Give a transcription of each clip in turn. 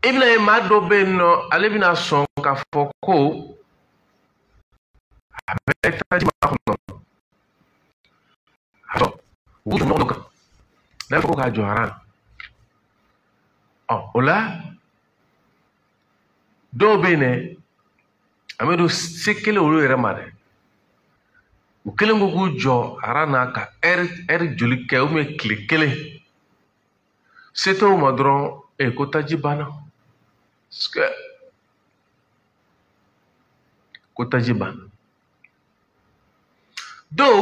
ibna ye maa dɔ bɛ yen nɔ ale bɛna sɔn k'a fɔ ko a bɛ taji ma kɔnɔ a sɔrɔ u tun ɲɔgɔn kan n'a fɔ ko k'a jɔ haran o la dɔw bɛ yen dɛ an bɛ don se kelen olu yɛrɛ ma dɛ u kelen ko k'u jɔ haran na ka ɛri joli kɛ tile kelen se tɛ o ma dɔrɔn ko taji banna ko taji banna dɔw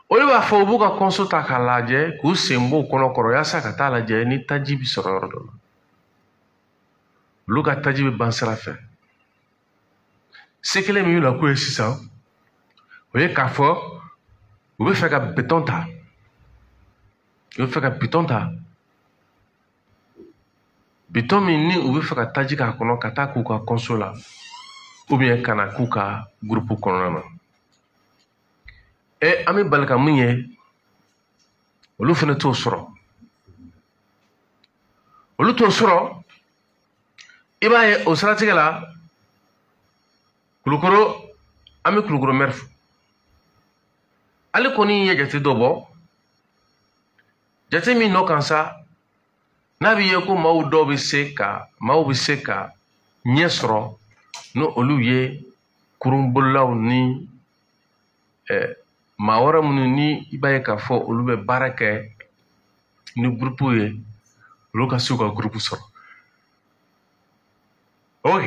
olu b'a fɔ u b'u ka kɔnso ta k'a lajɛ k'u sen b'o kɔnɔ kɔrɔ yaasa ka taa lajɛ ni taji bɛ sɔrɔ yɔrɔ dɔ la olu ka taji bɛ ban sira fɛ se kelen min y'u la k'o ye sisan o ye k'a fɔ u bɛ fɛ ka bitɔn ta bitɔn min ni u bɛ fɛ ka taji k'a kɔnɔ ka taa k'u ka kɔnso la ou bien ka na k'u ka gurupu kɔnɔna na an bɛ bali ka mun ye olu fana t'o sɔrɔ i b'a ye o siratigɛ la Kulukoro an bɛ Kulukoro maire fo ale kɔni ye jate dɔ bɔ jate min nɔ kan sa n'a bɛ ye ko maaw bɛ se ka ɲɛ sɔrɔ ni olu ye kurunbolilaw ni maa wɛrɛ minnu ni i b'a ye k'a fɔ olu bɛ baara kɛ ni gurupu ye olu ka se u ka gurupu sɔrɔ ok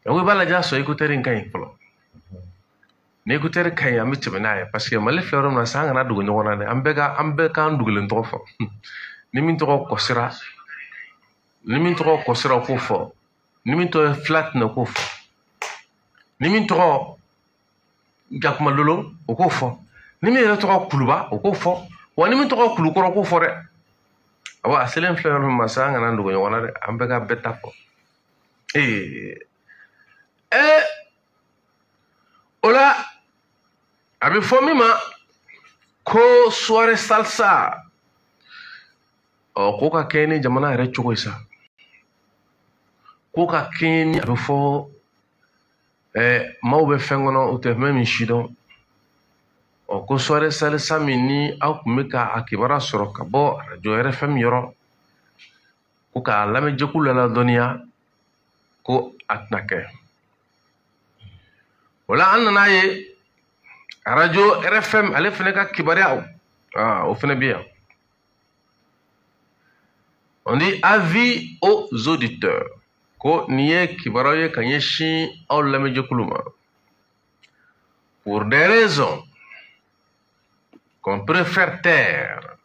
donc i b'a lajɛ a sɔrɔ écouteur in ka ɲi fɔlɔ ni écouteur ka ɲi an bɛ tɛmɛ n'a ye parce que Mali filɛ yɔrɔ min na sisan an kana dogo ɲɔgɔn na dɛ an bɛɛ k'an dogolen tɔgɔ fɔ ni min tɔgɔ kɔsira o k'o fɔ ni min tɔgɔ flat na o k'o fɔ ni min tɔgɔ Jakumalolo o k'o fɔ ni min yɛrɛ tɔgɔ Kuluba o k'o fɔ wa ni min tɔgɔ Kulukɔrɔ o k'o fɔ dɛ awɔ a selen filɛ yɔrɔ min ma sisan an kana dogo ɲɔgɔn na dɛ an bɛɛ ka bɛɛ ta fɔ o la a bɛ fɔ min ma ko soirée salsa k'o ka kɛ ni jamana yɛrɛ cogo ye sa k'o ka kɛ ni a bɛ fɔ maaw bɛ fɛn kɔnɔ u tɛ fɛn min si dɔn ko soirée salsa min ni aw tun bɛ ka a kibaruya sɔrɔ ka bɔ radio RFM yɔrɔ ko k'a lamɛnjɛkulu ladɔnniya ko a tɛna kɛ o la an nana ye radio RFM ale fana ka kibaruya o fana bɛ yan on dit avis aux auditeurs ko nin ye kibaruya ye ka ɲɛsin aw lamɛnjɛkulu ma pour des raisons qu'on préfère taire,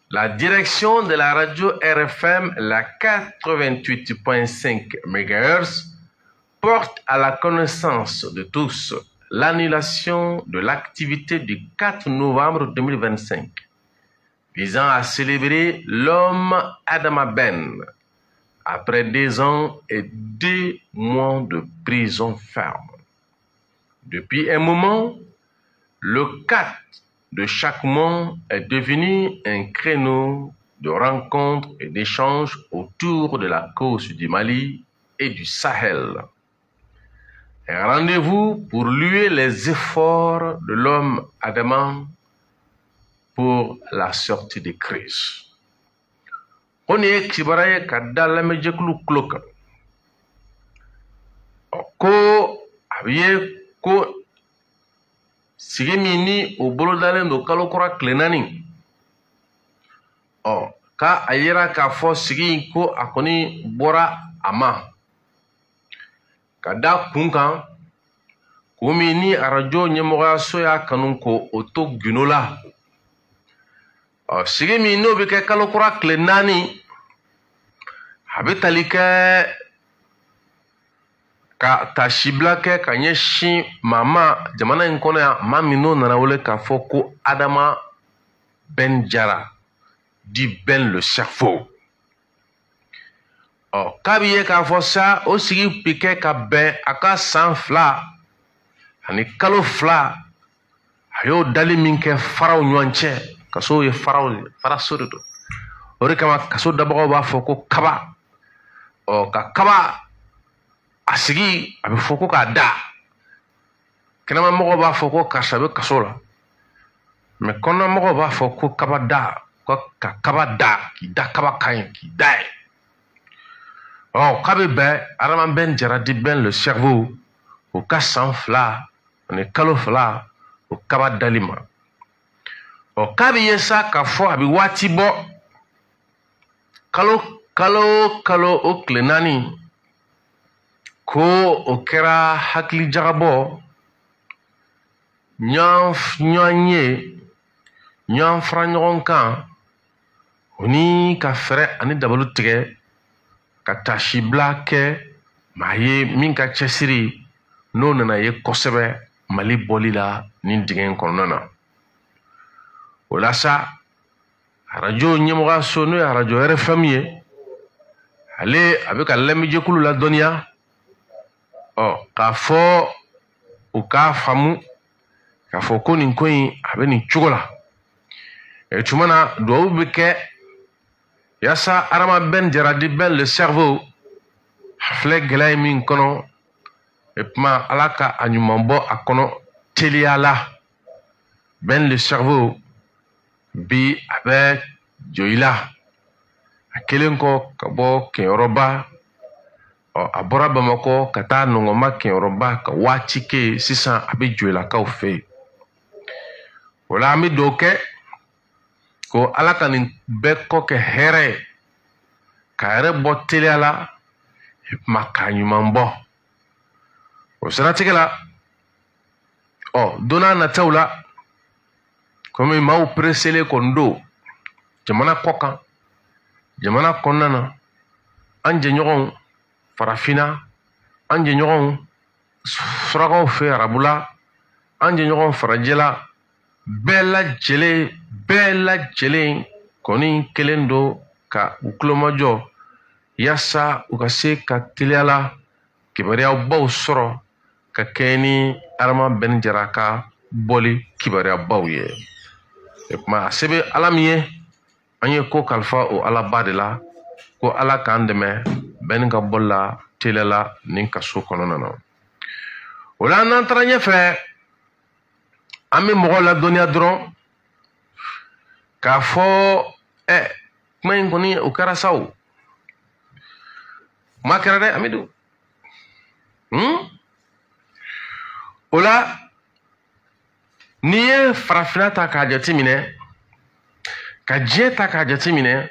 la direction de la radio RFM, la 88.5 MHz, porte à la connaissance de tous l'annulation de l'activité du 4 novembre 2025 visant à célébrer l'homme Adama Ben après 2 ans et 2 mois de prison ferme. Depuis un moment, le 4 de chaque mois est devenu un créneau de rencontres et d'échanges autour de la cause du Mali et du Sahel. Un rendez-vous pour louer les efforts de l'homme Adama pour la sortie de crise. On est kibaraya kada lamejekulu kloka. Ko abiye ko sigi min ni o bolodalen don kalo kura tile 4 ka a yira k'a fɔ sigi in ko a kɔni bɔra a ma ka da kun kan ko min ni arajo ɲɛmɔgɔyaso y'a kanu ko o to gundo la sigi min n'o bɛ kɛ kalo kura tile 4 a bɛ tali kɛ ka tasibila kɛ ka ɲɛsin maa jamana in kɔnɔ yan maa min n'o nana wele k'a fɔ ko Adama Ben Jara dit Ben le cerveau k'a bɛ ye k'a fɔ sa o sigi bɛ kɛ ka bɛn a ka san 2 ani kalo 2 a y'o dali min kɛ faraw ɲɔgɔn cɛ ka so ye faraso de don o de kama kaso dabagaw b'a fɔ ko kaba ka kaba a sigi a bɛ fɔ ko k'a da kɛnɛma mɔgɔw b'a fɔ ko karisa bɛ kaso la mais kɔnɔna mɔgɔw b'a fɔ ko kaba da ka kaba da k'i da kaba kan ye k'i da ye k'a bɛ bɛn Adama Jara di Ben le cerveau o ka san 2 ani kalo 2 o kaba dali ma k'a bɛ ye sa k'a fɔ a bɛ waati bɔ kalo o tile 4 ko o kɛra hakili jagabɔ ɲɔgɔn ye ɲɔgɔn fara ɲɔgɔn kan o ni ka fɛrɛ ani dabali tigɛ ka tasibila kɛ maa ye min ka cɛsiri n'o nana ye kosɛbɛ Mali bɔli la nin dingɛ in kɔnɔna na o la sa arajo ɲɛmɔgɔyaso n'o ye arajo RFM ye ale a bɛ ka lamɛnjɛkulu ladɔnniya k'a fɔ u k'a faamu k'a fɔ ko nin ko in a bɛ nin cogo la tuma na duwawu bɛ kɛ yaasa Adama Jara di Ben le cerveau a filɛ gɛlɛya min kɔnɔ kuma Ala ka a ɲuman bɔ a kɔnɔ teliya la Ben le cerveau bi a bɛ joli la a kelen kɔ ka bɔ kɛnyɔrɔba a bɔra Bamakɔ ka taa Nɔngɔnma kɛnyɔrɔba ka waati kɛ sisan a bɛ jolilakaw fɛ yen o la an bɛ duwawu kɛ ko Ala ka nin bɛɛ kɔ kɛ hɛrɛ ye k'a yɛrɛ bɔ teliya la kuma k'a ɲuman bɔ o siratigɛ la don n'a nataw la komi maaw pereselen kɔni don jamana kɔ kan jamana kɔnɔna na an jɛɲɔgɔnw farafinna an jɛɲɔgɔnw surakaw fɛ arabula an jɛɲɔgɔnw farajɛla bɛɛ lajɛlen kɔni kelen don ka u kulomajɔ yaasa u ka se ka teliya la kibaruyabaw sɔrɔ ka kɛ ni Adama Jara ka bɔli kibaruyabaw ye kuma a se bɛ Ala min ye an ye ko kalifa o Alaba de la ko Ala k'an dɛmɛ Ben ka bɔli la teliya la nin kaso kɔnɔna na o la n'an taara ɲɛfɛ an bɛ mɔgɔw ladɔnniya dɔrɔn k'a fɔ kuma in kɔni o kɛra sa o kuma kɛra dɛ Amidu o la n'i ye farafinna ta k'a jate minɛ ka diɲɛ ta k'a jate minɛ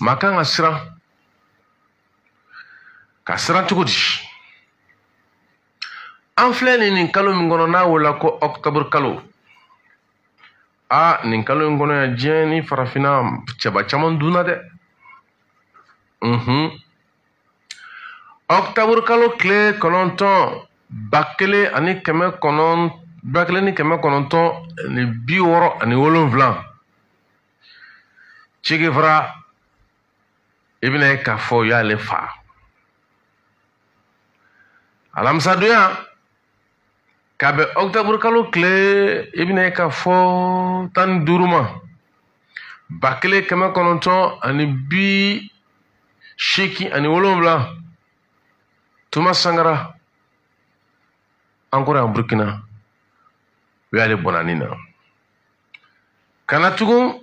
maa kan ka siran cogo di an filɛ nin kalo min kɔnɔ n'a wolola ko octobre kalo nin kalo in kɔnɔ yan diɲɛ ni farafinna cɛba caman dunna dɛ octobre kalo tile 9 1967 Che Guevara i bɛna ye k'a fɔ u y'ale fa alamisadonya k'a bɛn octobre kalo tile i bɛna ye k'a fɔ 15 ma 1987 Thomas Sankara encore en Burkina u y'ale bɔnani na kana tugun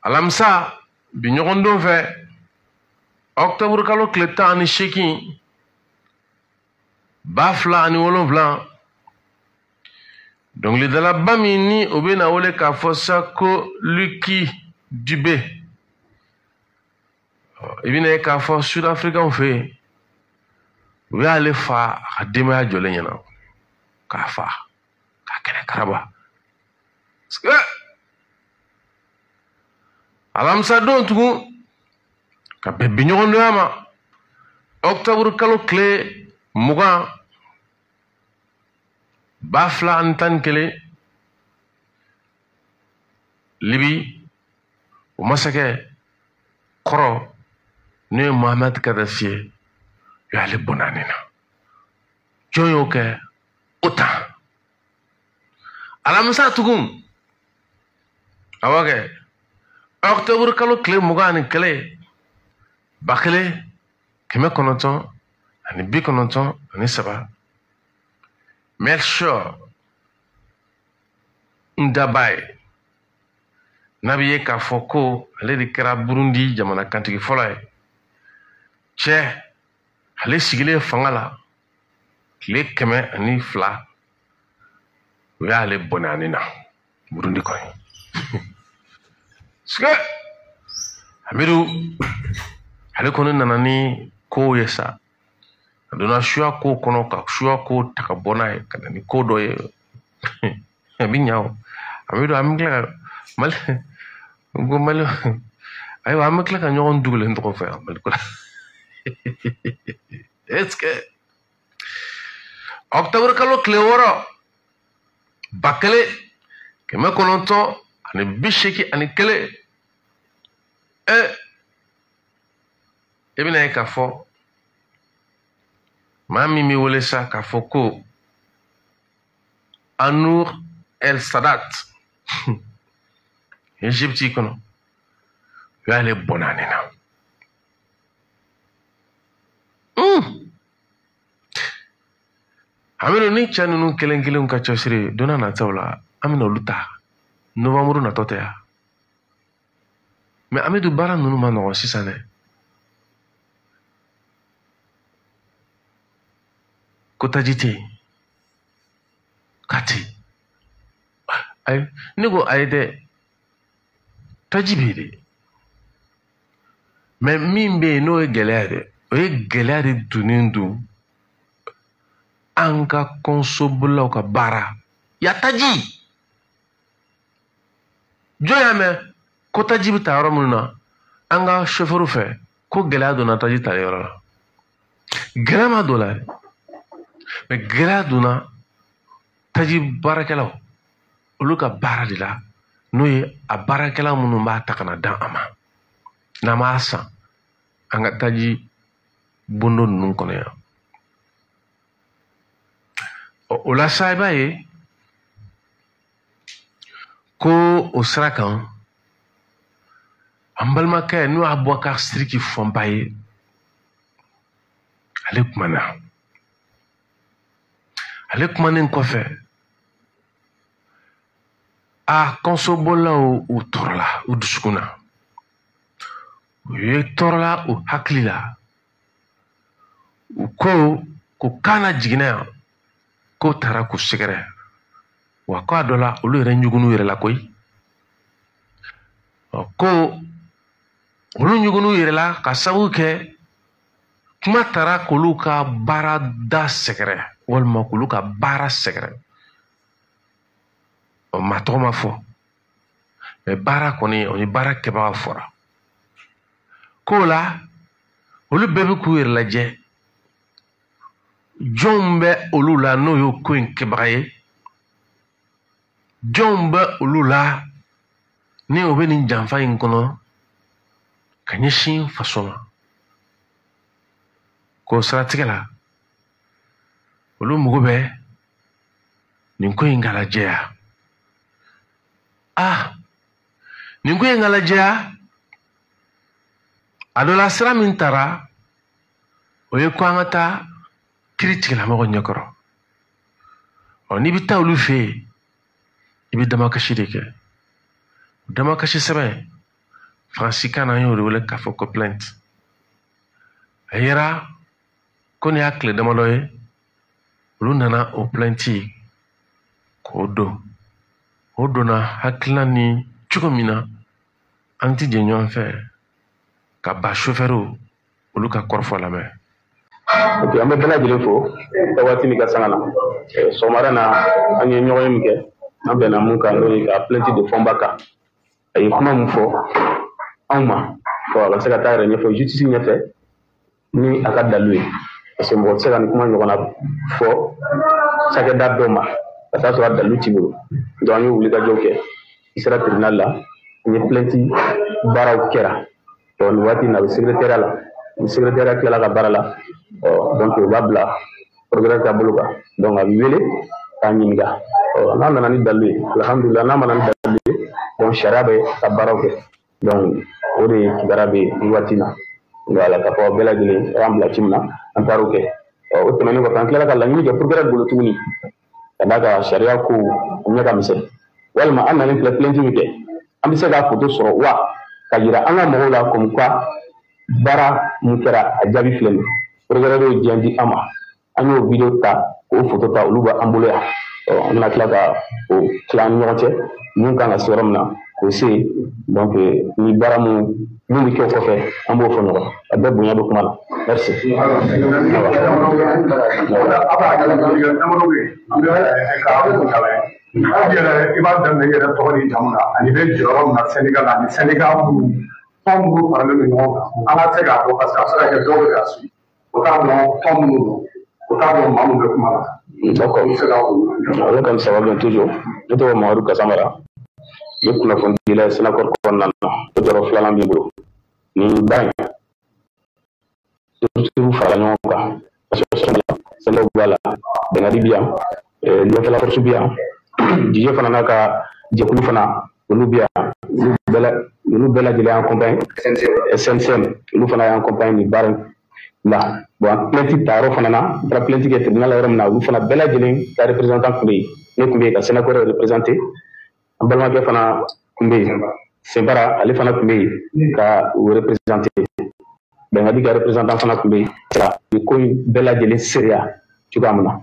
alamisa bi ɲɔgɔn don fɛ octobre kalo tile 18 2007 dɔnkilidalaba min ni o bɛna wele k'a fɔ sa ko Lucky Dubé i bɛna ye k'a fɔ sud-africains fɛ yen u y'ale fa a ka denbaya jɔlen ɲɛna k'a fa k'a kɛlɛ karaba alamisa don tugun ka bɛn bi ɲɔgɔndonya ma octobre kalo tile 20 2011 Libi o masakɛ kɔrɔ n'o ye Mohamed Gaddafi ye u y'ale bɔnani na jɔn y'o kɛ OTAN alamisa tugun awɔ kɛ octobre kalo kile mugan ani kele ba kelen 1997 Melchior Ndabaye n'a bi ye k'a fɔ ko ale de kɛra Burundi jamana kantigi fɔlɔ ye cɛ ale sigilen fanga la tile 102 o y'ale bɔnɛ ani na Burundi kɔnɔ sike Amidu ale kɔni nana ni kow ye sa a donna suya ko kɔnɔ ka suya ko ta ka bɔ n'a ye ka na ni ko dɔ ye a bi ɲa o Amidu an bɛ tila ka Mali ko Mali ayiwa an bɛ tila ka ɲɔgɔn dugulen tɔgɔ fɛ yan Mali ko la est-ce que octobre kalo tile 6 1981 e bɛna ye k'a fɔ maa min bɛ wele sa k'a fɔ ko Anur El Sadat Égypte kɔnɔ o y'ale bɔnɛ ani na Amidu ni cɛ ninnu kelen kelen ka cɛsiri donna nataw la an bɛna olu ta novembre natɔ tɛ ya mais Amidu baara ninnu ma nɔgɔn sisan dɛ ko taji tɛ yen ka tɛ yen ayi ne ko ayi dɛ taji bɛ yen de mais min bɛ yen n'o ye gɛlɛya dɛ o ye gɛlɛya de donnen don an ka kɔnsobolaw ka baara ya taji jɔn y'a mɛn ko taji bɛ ta yɔrɔ minnu na an ka chauffeur fɛ ko gɛlɛya donna taji tali yɔrɔ la gɛlɛya ma don la dɛ mais gɛlɛya donna taji baarakɛlaw olu ka baara de la n'o ye a baarakɛla minnu b'a ta ka na dan a ma n'an b'a san an ka taji bondo ninnu kɔnɔ yan o la sa i b'a ye ko o sira kan an balimakɛ n'o y'a Boubacar Sidiki Fɔnba ye ale kumana ale kumanen kɔfɛ a kɔnsobolaw u tɔɔrɔla u dusukun na u ye tɔɔrɔla u hakili la u ko k'an na jiginna yan k'o taara k'u sɛgɛrɛ wa k'a dɔ la olu yɛrɛ ɲugunnu yɛrɛ la koyi ko olu ɲugunnu yɛrɛ la ka sababu kɛ kuma taara k'olu ka baara da sɛgɛrɛ walima k'olu ka baara sɛgɛrɛ maa tɔgɔ ma fɔ mais baara kɔni o ni baara kɛbaga fɔra k'o la olu bɛɛ bɛ k'u yɛrɛ lajɛ jɔnw bɛ olu la n'o ye ko in kɛbaga ye jɔnw bɛ olu la ni o bɛ nin janfa in kɔnɔ ka ɲɛsin faso ma k'o siratigɛ la olu mago bɛ nin ko in ka lajɛya nin ko in ka lajɛya a dɔ la sira min taara o ye ko an ka taa kiiri tigilamɔgɔ ɲɛkɔrɔ n'i bɛ taa olu fɛ yen i bɛ damakasi de kɛ damakasi sɛbɛn faransikan na an y'o de wele k'a fɔ ko plainte a yera ko nin y'a tile damadɔ ye olu nana o plainte k'o don o donna hakilina ni cogo min na an ti jɛ ɲɔgɔn fɛ ka ba chauffeur olu ka kɔrɔfɔ lamɛn. Ok, an bɛ bɛɛ lajɛlen fo ka waati min ka sanga na sɔgɔmada na an ye ɲɔgɔn ye min kɛ an bɛnna mun kan n'o ye ka plainte de Fɔnba kan a ye kuma mun fɔ anw ma fɔ a ka se ka taa yɛrɛ ɲɛfɔ justice ɲɛfɛ ni a ka dalu ye parce que mɔgɔ tɛ se ka nin kuma ɲɔgɔnna fɔ cakɛda dɔ ma ka taa sɔrɔ a dalu t'i bolo donc an ye wulikajɔw kɛ i sera tribunal la n ye plainte baaraw kɛra nin waati in na a bɛ secrétariat la ni secrétariat tilala ka baara la donc o b'a bila progrès ka bolo kan donc a bɛ wele k'a ɲininka n'a nana ni dalu ye alhamdulilah n'a ma na ni dalu ye donc sariya bɛ ka baaraw kɛ donc o de kibara bɛ nin waati in na voilà ka fɔ bɛɛ lajɛlen an bila ci min na an taar'o kɛ o tɛmɛnen kɔfɛ an tilala ka laɲini kɛ procureur bolo tuguni ka d'a kan sariya ko o ɲɛ ka misɛn walima an nalen filɛ plainte min kɛ an bɛ se ka photo sɔrɔ wa ka yira an ka mɔgɔw la comme quoi baara mun kɛra a jaabi filɛ nin procureur y'o diɲɛ di an ma an y'o video ta k'o photo ta olu b'an bolo yan an bɛna tila ka o tila an ni ɲɔgɔn cɛ mun kan ka se yɔrɔ min na k'o se yen donc ni baara mun bɛ kɛ o kɔfɛ an b'o fɔ ɲɔgɔn a bɛɛ bonya bɛ kuma la merci. I b'a daminɛ i yɛrɛ tɔgɔ ni jamu na ani bɛ jɔyɔrɔ min na Sénégal ani Sénégal minnu tɔn minnu faralen bɛ ɲɔgɔn kan an ka se k'a dɔn parce que a bɛ se ka kɛ dɔw bɛ ka su o t'a dɔn tɔn minnu don o t'a dɔn maa min bɛ kuma la. D'accord. Ale ka sababu bɛ toujours ne tɔgɔ Mamadu Kasamara ne kunnafonidila ye Sénacor kɔnɔna na o jɔyɔrɔ filanan b'i bolo nin ba in surtout fara ɲɔgɔn kan Sɛnɛw b'a la Bɛnkadi bɛ yan Liafala Force bɛ yan DJ fana n'a ka jɛkulu fana olu bɛ yan olu bɛɛ lajɛlen y'an accompagne SNCM olu fana y'an accompagne nin baara la bon plainte ta yɔrɔ fana na n taara plainte kɛ tribunal yɔrɔ min na olu fana bɛɛ lajɛlen ka représentant tun bɛ yen ne tun bɛ yen ka Sénacor représenté an balimakɛ fana tun bɛ yen Senbara ale fana tun bɛ yen ka o représenté Bɛnkadi ka représentant fana tun bɛ yen nin ko in bɛɛ lajɛlen seereya cogoya min na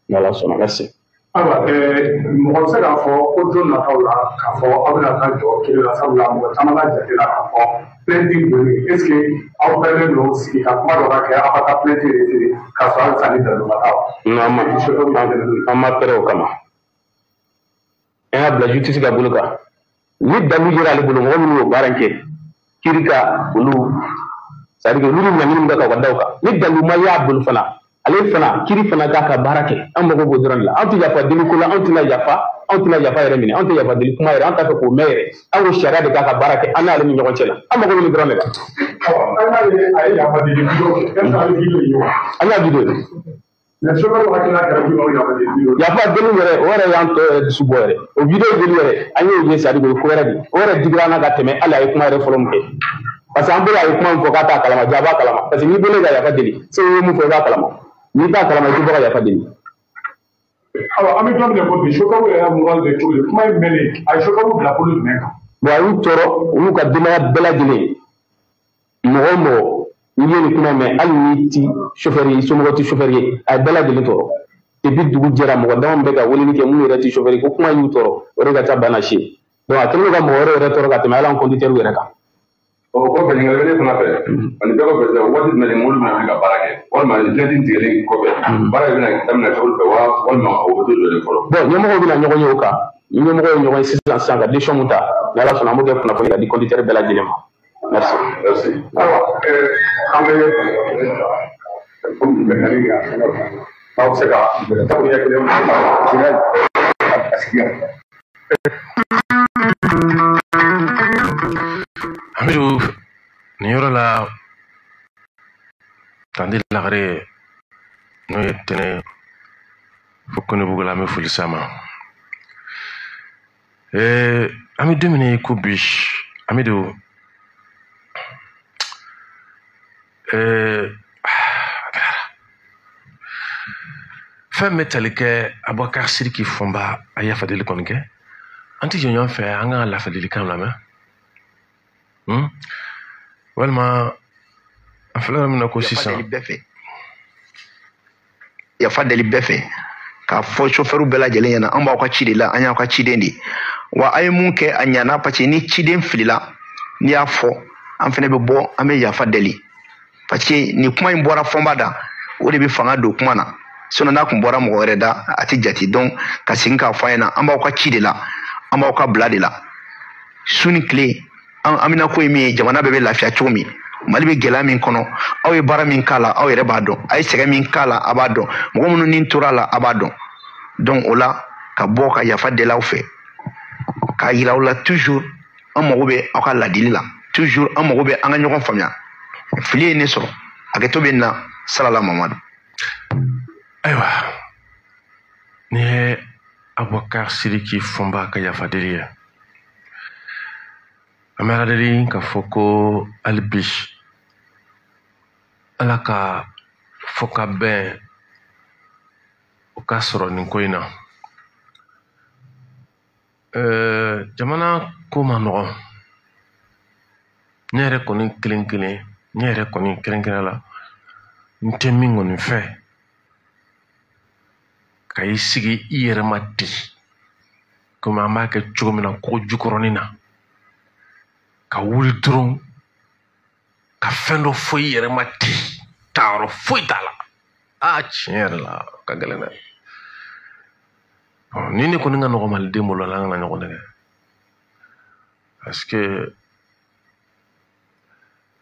ni Ala sɔnna merci. Ayiwa mɔgɔ bɛ se k'a fɔ ko don nataw la k'a fɔ aw bɛna taa jɔ kelen la sabula mɔgɔ caman ka jate la k'a fɔ plainte donni est ce que aw bɛnnen don sigi ka kuma dɔ ka kɛ aw ka taa plainte retire k'a sɔrɔ halisa ni dalu ma taa an ma pɛrɛ o kama an y'a bila justice ka bolo kan ni dalu yera ale bolo mɔgɔ minnu y'o baara in kɛ kiiri ka olu c'est à dire que olu ɲangini min bɛ ka daw kan ni dalu ma y'a bolo fana ale fana kiri fana k'a ka baara kɛ an mago b'o dɔrɔn de la an tɛ yafa deli ko la anw tɛna yafa yɛrɛ minɛ anw tɛ yafa deli kuma yɛrɛ an t'a fɛ k'o mɛn yɛrɛ an ko sariya de k'a ka baara kɛ an n'ale ni ɲɔgɔn cɛ la an mago bɛ nin dɔrɔn de la. a ye yafa deli video kɛ est ce que ale video ye wa. an y'a video ye. mais chauffeur hakilina kɛra video yafa deli video. yafa deli yɛrɛ o yɛrɛ y'an tɔ yɛrɛ dusu bɔ yɛrɛ o video deli yɛrɛ an y'o ye c'est à dire ko wɛrɛ de o yɛrɛ digira an na ka tɛmɛ hali a ye kuma yɛrɛ fɔlɔ min kɛ parce que an bolo a ye kuma min fɔ k'a t'a kalama ja a b'a kalama parce que n'i bolo ka yafa deli se o ye mun fɔ i b'a kalama. N'i t'a kalama i tɛ bɔ ka yafa deli. Awɔ an bɛ don min na ko bi chauffeur yɛrɛ moral bɛ cogo di kuma in mɛnlen a ye chauffeur bila polo jumɛn kan. bon a y'u tɔɔrɔ u y'u ka denbaya bɛɛ lajɛlen mɔgɔ o mɔgɔ n'i ye nin kuma mɛn hali n'i ti chauffeur ye i somɔgɔ ti chauffeur ye a ye bɛɛ lajɛlen tɔɔrɔ depuis dugu jɛra mɔgɔ dama bɛ ka weleli kɛ minnu yɛrɛ ti chauffeur ye ko kuma y'u tɔɔrɔ o de ka ca bana si donc a kɛlen don ka mɔgɔ wɛrɛ yɛrɛ tɔɔrɔ ka tɛmɛ hali an conducteur yɛrɛ kan. o kɔfɛ ɲininkali fana fɛ ani bɛɛ kɔfɛ sisan waati jumɛn de mobili bɛna wuli ka baara kɛ walima plainte tigɛlen kɔfɛ baara bɛna daminɛ cogo fɛ walima o bɛ to jɔlen fɔlɔ. bon ɲɛmɔgɔw bɛna ɲɔgɔn ye o kan ni ɲɛmɔgɔ ye ɲɔgɔn ye sisan ka décision mun ta ni Ala sɔnna an b'o kɛ kunnafoni ka di conducteur bɛɛ lajɛlen ma merci. ayiwa an bɛ Bɛnkadi kan aw bɛ se ka takuya kelen Hamidou nin yɔrɔ la Tande Lagare n'o ye tɛnɛ fo Konebugu la an bɛ foli s'a ma an bɛ don min na ko bi Hamidou fɛn bɛ tali kɛ Abubakar Sidiki Fɔnba a yafadeli kɔni kɛ an tɛ jɛ ɲɔgɔn fɛ an ka lafadelikan lamɛn walima an filɛ yɔrɔ min na ko sisan yafa deli bɛɛ fɛ k'a fɔ chauffeur bɛɛ lajɛlen ɲɛna an b'aw ka ci de la an y'aw ka ciden de wa a ye mun kɛ a ɲana parce que ni ciden filila n'i y'a fɔ an fɛnɛ bɛ bɔ an bɛ yafa deli parce que ni kuma in bɔra Fɔnba da o de bɛ fanga don kuma na sinon n'a kun bɔra mɔgɔ wɛrɛ da a tɛ jate donc ka segin k'a fɔ a ɲɛna an b'aw ka ci de la an b'aw ka bila de la su ni tile an bɛna ko ye min ye jamana bɛɛ bɛ lafiya cogo min Mali bɛ gɛlɛya min kɔnɔ aw ye baara min k'a la aw yɛrɛ b'a dɔn a ye sɛgɛn min k'a la a b'a dɔn mɔgɔ minnu ni tora a la a b'a dɔn donc o la ka bɔ ka yafa deli aw fɛ k'a yira aw la toujours an mago bɛ aw ka ladili la toujours an mago bɛ an ka ɲɔgɔn faamuya fili ye ne sɔrɔ hakɛto bɛ n na salala Mamadu. ayiwa ni ye Abubakar Sidiki Fɔnba ka yafa deli ye Amara deli ka foko albish alaka foka ben o ka sɔrɔ nin ko in na. Jamana ko ma nɔgɔn. Ne yɛrɛ kɔni kelen-kelen, ne yɛrɛ kɔni kelen-kelen la, n tɛ min kɔni fɛ ka i sigi i yɛrɛ ma ten komi an b'a kɛ cogo min na kogo jukɔrɔnin na, ka wuli dɔrɔn ka fɛn dɔ fɔ i yɛrɛ ma ten, taayɔrɔ foyi t'a la. Tiɲɛ yɛrɛ la ka gɛlɛn dɛ. Ni ne kɔni ka nɔgɔ maliden bolo la, an kana ɲɔgɔn nɛgɛ. Parce que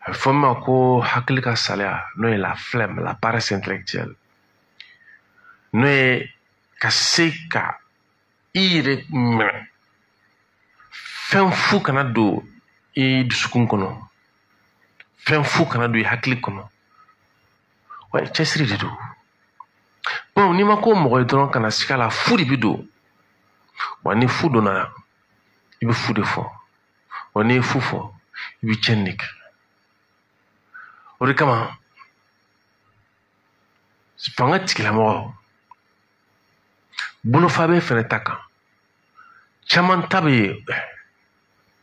a fɔ ma ko hakili ka saliya, n'o ye la flemme, la paresse intellectuelle, n'o ye ka se ka i yɛrɛ minɛ, fɛn fu kana don i dusukun kɔnɔ, fɛn fu kana don i hakili kɔnɔ. Wa cɛsiri de don. Bon, n'i ma ko mɔgɔ ye dɔrɔn kana siga la, fu de bi don. Wa ni fu donna i bɛ fu de fɔ. Wa n'i ye fu fɔ i bɛ tiɲɛni de kɛ. O de kama fanga tigilamɔgɔ bolofa bɛ fɛnɛ ta kan. Caman ta bɛ yen,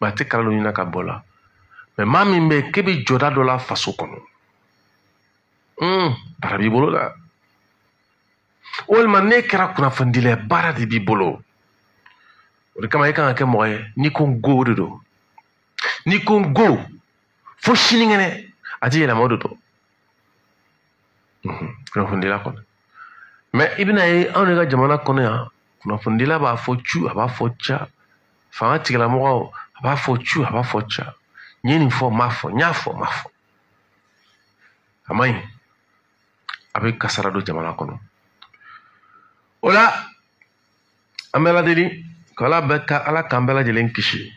a tɛ kala dɔ ɲini ka bɔ la. Mais maa min bɛ yen k'e bɛ jɔda dɔ la faso kɔnɔ, baara b'i bolo la. Walima n'e kɛra kunnafonidila ye, baara de b'i bolo. O de kama e kan ka kɛ mɔgɔ ye, n'i ko n go o de don. N'i ko n go fo sinikɛnɛ a tɛ yɛlɛma o de don. Kunnafonidila kɔnɔ. Mais i bɛna ye anw de ka jamana kɔnɔ yan, kunnafonidila b'a fɔ cu, a b'a fɔ ca. Fanga tigilamɔgɔ a b'a fɔ cu, a b'a fɔ ca. N ye nin fɔ, n m'a fɔ, n y'a fɔ, n m'a fɔ. A ma ɲi. A bɛ kasara don jamana kɔnɔ. O la an bɛ ladeli k'Ala k'an bɛɛ lajɛlen kisi.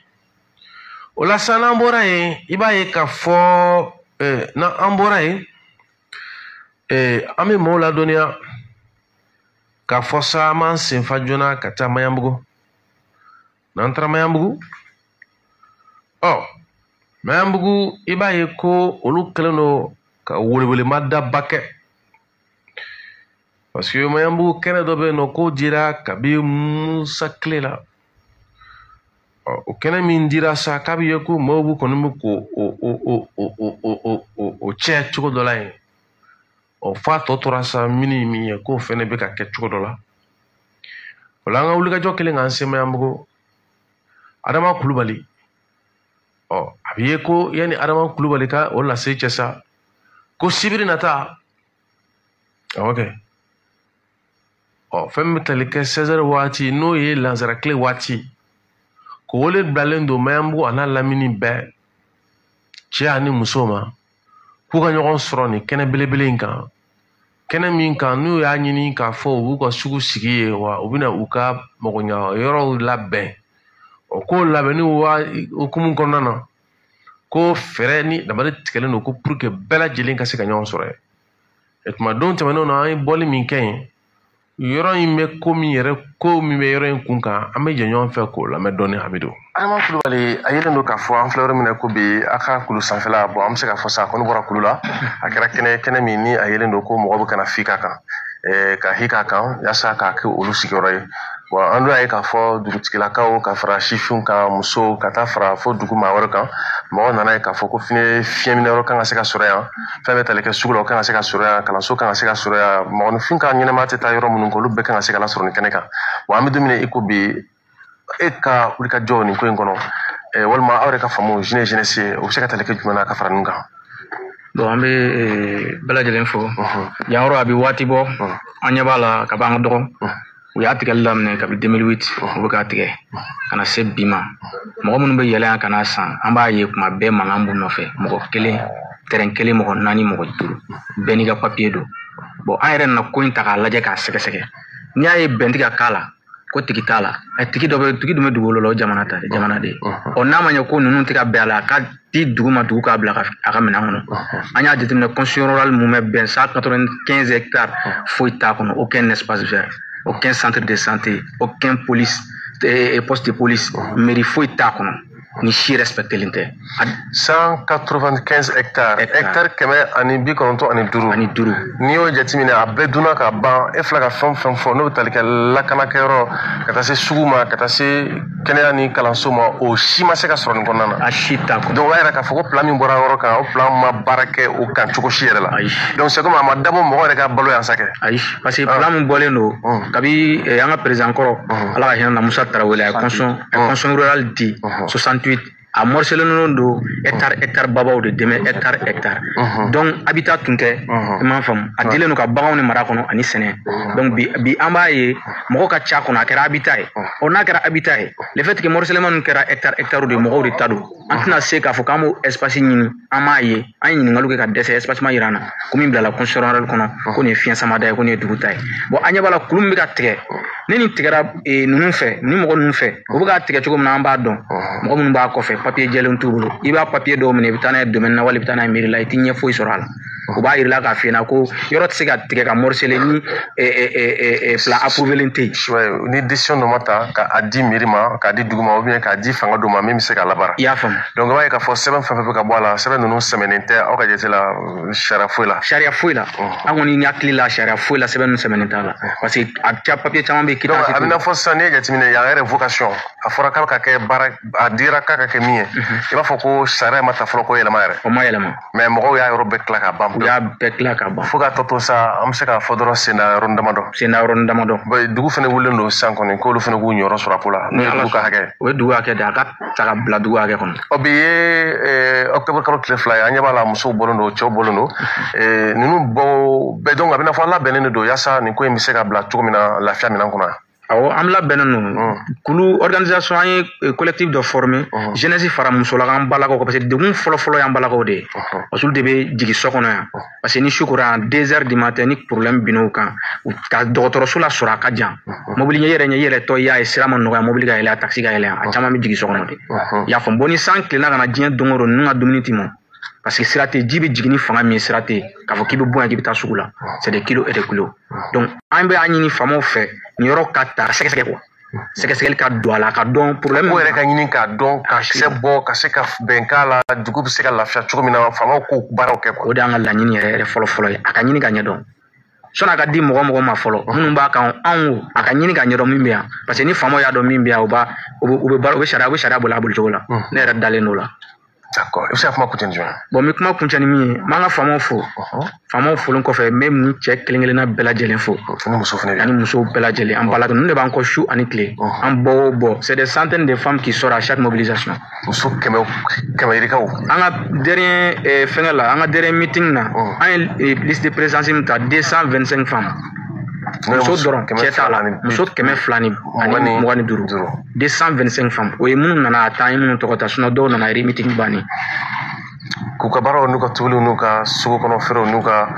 O la sisan n'an bɔra yen, i b'a ye k'a fɔ n'an bɔra yen, an bɛ mɔɔw ladɔnniya k'a fɔ sa an b'an senfa joona ka taa Maɲanbugu. N'an taara Maɲanbugu, Maɲanbugu i b'a ye ko olu kɛlen don ka welewelemada kɛ. Parce que Maɲanbugu kɛnɛ dɔ bɛ yen nɔ k'o dira kabi Musa tile la. O kɛnɛ min dira sa k'a bɛ ye ko maaw kɔni bɛ k'o cɛ cogo dɔ la yen. F'a tɔ tora sa min ye k'o fɛnɛ bɛ ka kɛ cogo dɔ la. O la an ka wulikajɔ kelen k'an se Maɲanbugu. Adama Kulubali, a bɛ ye ko yanni Adama Kulubali ka o lase cɛ sa, ko sibiri nata, awɔ kɛ. Fɛn bɛ tali kɛ 16h waati n'o ye lansara tile waati, ko wele bilalen don Maɲanbugu a n'a lamini bɛɛ, cɛ ani muso ma, k'u ka ɲɔgɔn sɔrɔ nin kɛnɛ belebele in kan. Kɛnɛ min kan n'u y'a ɲini k'a fɔ u b'u ka sugu sigi yen wa u bɛna u ka magoɲa yɔrɔw labɛn. K'o labɛnni hukumu kɔnɔna na, ko fɛɛrɛ ni dabali tigɛlen don ko pour que bɛɛ lajɛlen ka se ka ɲɔgɔn sɔrɔ yen. Tuma don tɛmɛnenw na an ye bɔli min kɛ yen, yɔrɔ in bɛ ko min bɛ yɔrɔ in kun kan, an bɛ jɛ ɲɔgɔn fɛ k'o lamɛn dɔɔni Hamidu. Adama Kulubali a yelen don k'a fɔ an filɛ yɔrɔ min na ko bi a ka kulu sanfɛla, an bɛ se k'a fɔ sa a kɔni bɔra kulu la, a kɛra kɛnɛ min ni a yelen don ko mɔgɔ bɛ kana fi k'a kan, ka hi k'a kan yaasa k'a kɛ olu sigiyɔrɔ ye. An dun y'a ye k'a fɔ dugutigilakaw ka fara sifinw kan, musow ka taa fara fo dugu maa wɛrɛ kan, mɔgɔw nana ye k'a fɔ ko fiɲɛminɛyɔrɔ kan ka se ka sɔrɔ yan, fɛn bɛ tali kɛ sugu la o kan ka se ka sɔrɔ yan, kalanso kan ka se ka sɔrɔ yan, mɔgɔninfin ka ɲɛnɛmaya tɛ taa yɔrɔ minnu kan olu bɛɛ kan ka se ka lasɔrɔ nin kɛnɛ kan. Wa an bɛ don min na i ko bi, e ka wulikajɔ nin ko in kɔnɔ, walima aw yɛrɛ ka faamu jeunesse u bɛ se ka tali kɛ jumɛn na ka fara nin kan? Bon, an bɛ bɛɛ lajɛlen fo. Yan yɔrɔ a bɛ waati bɔ, an ɲɛ b'a la ka ban an ka dɔgɔ. U y'a tigɛli daminɛ kabi 2008 u bɛ k'a tigɛ ka na se bi ma. Mɔgɔ minnu bɛ yɛlɛ yan ka n'a san, an b'a ye kuma bɛɛ mankan b'u nɔfɛ. Mɔgɔ kelen, terrain kelen, mɔgɔ 4, mɔgɔ 5, bɛɛ n'i ka papier don. Bon, an yɛrɛ nana ko in ta k'a lajɛ k'a sɛgɛsɛgɛ. N'i y'a ye bɛn tɛ ka k'a la, ko tigi t'a la, tigi dun bɛ dugukolo la o jamana ta de, jamana de. N'a ma ɲɛ ko ninnu tɛ ka bɛn a la, a ka di dugu ma, dugu k'a bila a ka minɛn kɔnɔ. An y'a jateminɛ constitution rurale mun bɛ bɛn 195 hectares foyi t'a kɔnɔ, aucun espace vert, aucun centre de santé, aucun police, poste de police, mairie foyi t'a kɔnɔ. ni si respectelen tɛ 195 hectares hectare kɛmɛ ani 95 ani duru n'i y'o jateminɛ a bɛɛ dunna ka ban e filɛ ka fɛn fɛn fɔ n'o bɛ tali kɛ lakanakɛyɔrɔ ka taa se sugu ma ka taa se kɛnɛya ni kalanso ma o si ma se ka sɔrɔ nin kɔnɔna na a si t'a kɔnɔ donc o b'a yira k'a fɔ ko plan min bɔra yɔrɔ kan o plan ma baara kɛ o kan cogo si yɛrɛ la donc c'est comme a ma dabɔ mɔgɔ yɛrɛ ka balo yan sa kɛ ayi parce que plan min bɔlen don kabi an ka président kɔrɔ ala ka hinɛ na Musa Tarawele a consommer rural di 68 a morcelé do hectare babaw de dɛmɛ hectare donc habitat tun tɛ i m'a faamu a dilen don ka baganw ni mara kɔnɔ ani sɛnɛ donc bi an b'a ye mɔgɔ ka ca kɔnɔ a kɛra habitat ye n'a kɛra habitat ye le fait que morcellement ninnu kɛra hectare de mɔgɔw de ta don an tɛna se k'a fɔ k'an b'o espace ɲini an m'a ye an ye ɲininkaliw kɛ ka dɛsɛ espace ma yira an na ko min bilala construction rural kɔnɔ ko nin ye fiɲɛ samada ye ko nin ye dugu ta ye bon an ɲɛ b'a la kulu min bɛ ka tigɛ ni nin tigɛra ninnu fɛ ni mɔgɔ ninnu fɛ u bɛ ka tigɛ cogo min na an b'a dɔn mɔgɔ minnu b'a kɔfɛ papier jɛlen t'u bolo i b'a papier dɔw minɛ i bɛ taa n'a ye domaine na wali i bɛ taa n'a ye mairie la i tɛ ɲɛ foyi sɔrɔ a la u b'a yir'i la k'a f'i ɲɛna ko yɔrɔ tɛ se ka tigɛ ka morceler ni plan approuvélen tɛ yen ni décision dɔ ma ta k'a di mairie ma k'a di dugu ma ou bien k'a di fanga dɔ ma min bɛ se k'a labaara i y'a faamu donc i b'a ye k'a fɔ sɛbɛn fɛn fɛn bɛ ka bɔ a la sɛbɛn ninnu sɛmɛnen tɛ aw ka jate la sariya foyi la an kɔni hakili la sariya foyi la sɛbɛn ninnu sɛmɛnen t'a la parce que a ca papier caman bɛ yen donc a bɛ n'a fɔ sisan n'i ye jateminɛ yan yɛrɛ vocation a fɔra k'a bɛ ka kɛ baara a dira k'a ka kɛ min ye i b'a fɔ ko sariya ma ta fɔlɔ ko yɛlɛma yɛrɛ o ma yɛlɛma mais mɔgɔw y'a yɔrɔ bɛɛ tila ka ban u y'a bɛɛ tila ka ban fo ka tɔ to sa an bɛ se k'a fɔ dɔrɔn senda yɔrɔnin damadɔ dugu fana wulilen don sisan kɔni k'olu fana k'u ɲɔyɔrɔ sɔrɔ a ko la n'o ye dugu ka hakɛ o ye dugu hakɛ de a ka ta ka bila dugu hakɛ kɔnɔ bi ye octobre kalo tile 2 ye an ɲɛ b'a la musow bɔlen don cɛw bɔlen don ninnu bɛɛ donc a bɛ na fɔ an labɛnnen de don yaasa nin ko in bɛ se ka bila cogo min na lafiya minɛn kɔnɔ awɔ an labɛnnen don kulu organisation an ye collectif dɔ former jeunesse fara musolaka an balakaw parce que degun fɔlɔfɔlɔ y'an balakaw de ye parce que olu de bɛ jigin so kɔnɔ yan parce que ni su kora yan 2 heures du matin ni problème bin'u kan ka dɔgɔtɔrɔso la sɔrɔ a ka jan mobili ɲɛ tɔ i y'a ye sira ma nɔgɔya mobili ka yɛlɛ a taxi ka yɛlɛ a caman bɛ jigin so kɔnɔ de i y'a faamu bon ni san tilenna ka na diɲɛ don o don ninnu ka dumuni tɛ mɔn parce que sira tɛ ji bɛ jigin ni fanga min ye sira tɛ k'a fɔ k'i bɛ bɔ yan k'i bɛ taa sugu la c'est des kilos et des kilos donc an bɛ an ɲini faamaw fɛ nin yɔrɔ ka ta sɛgɛsɛgɛ quoi sɛgɛsɛgɛli ka don a la ka dɔn problème ko yɛrɛ ka ɲini k'a dɔn ka kisɛ bɔ ka se ka bɛn k'a la dugu bɛ se ka lafiya cogo min na faamaw k'o baaraw kɛ quoi o de y'an ka laɲini yɛrɛ fɔlɔ ye a ka ɲini ka ɲɛdɔn sɔnni a ka di mɔgɔ ma fɔlɔ minnu b'a kan anw a ka ɲini ka ɲɛdɔn min bɛ yan parce que ni faamaw y'a dɔn min bɛ yan u bɛ sariya boli a bolicogo la ne yɛrɛ dalen d'o la. D'accord. I bɛ se ka kuma kuncɛ jumɛn? Bon n bɛ kuma kuncɛ ni min ye n b'an ka faamaw fo faamaw folen kɔfɛ n bɛ nin cɛ kelen kelenna bɛɛ lajɛlen fo ani musow bɛɛ lajɛlen an balaka ninnu de b'an kɔ su ani tile an bɔ o bɔ c'est des centaines de femmes qui sortent à chaque mobilisation. Muso kɛmɛ yirikaw. An ka dernier fɛngɛ la an ka dernier meeting na an ye liste de présence min ta 225 femmes. Muso dɔrɔn cɛ t'a la muso 200 ani 25 225 femmes o ye minnu nana a taa ye minnu tɔgɔ ta sinon dɔw nana yɛrɛ meeting banni k'u ka baaraw n'u ka tobiliw n'u ka sugu kɔnɔ feerew n'u ka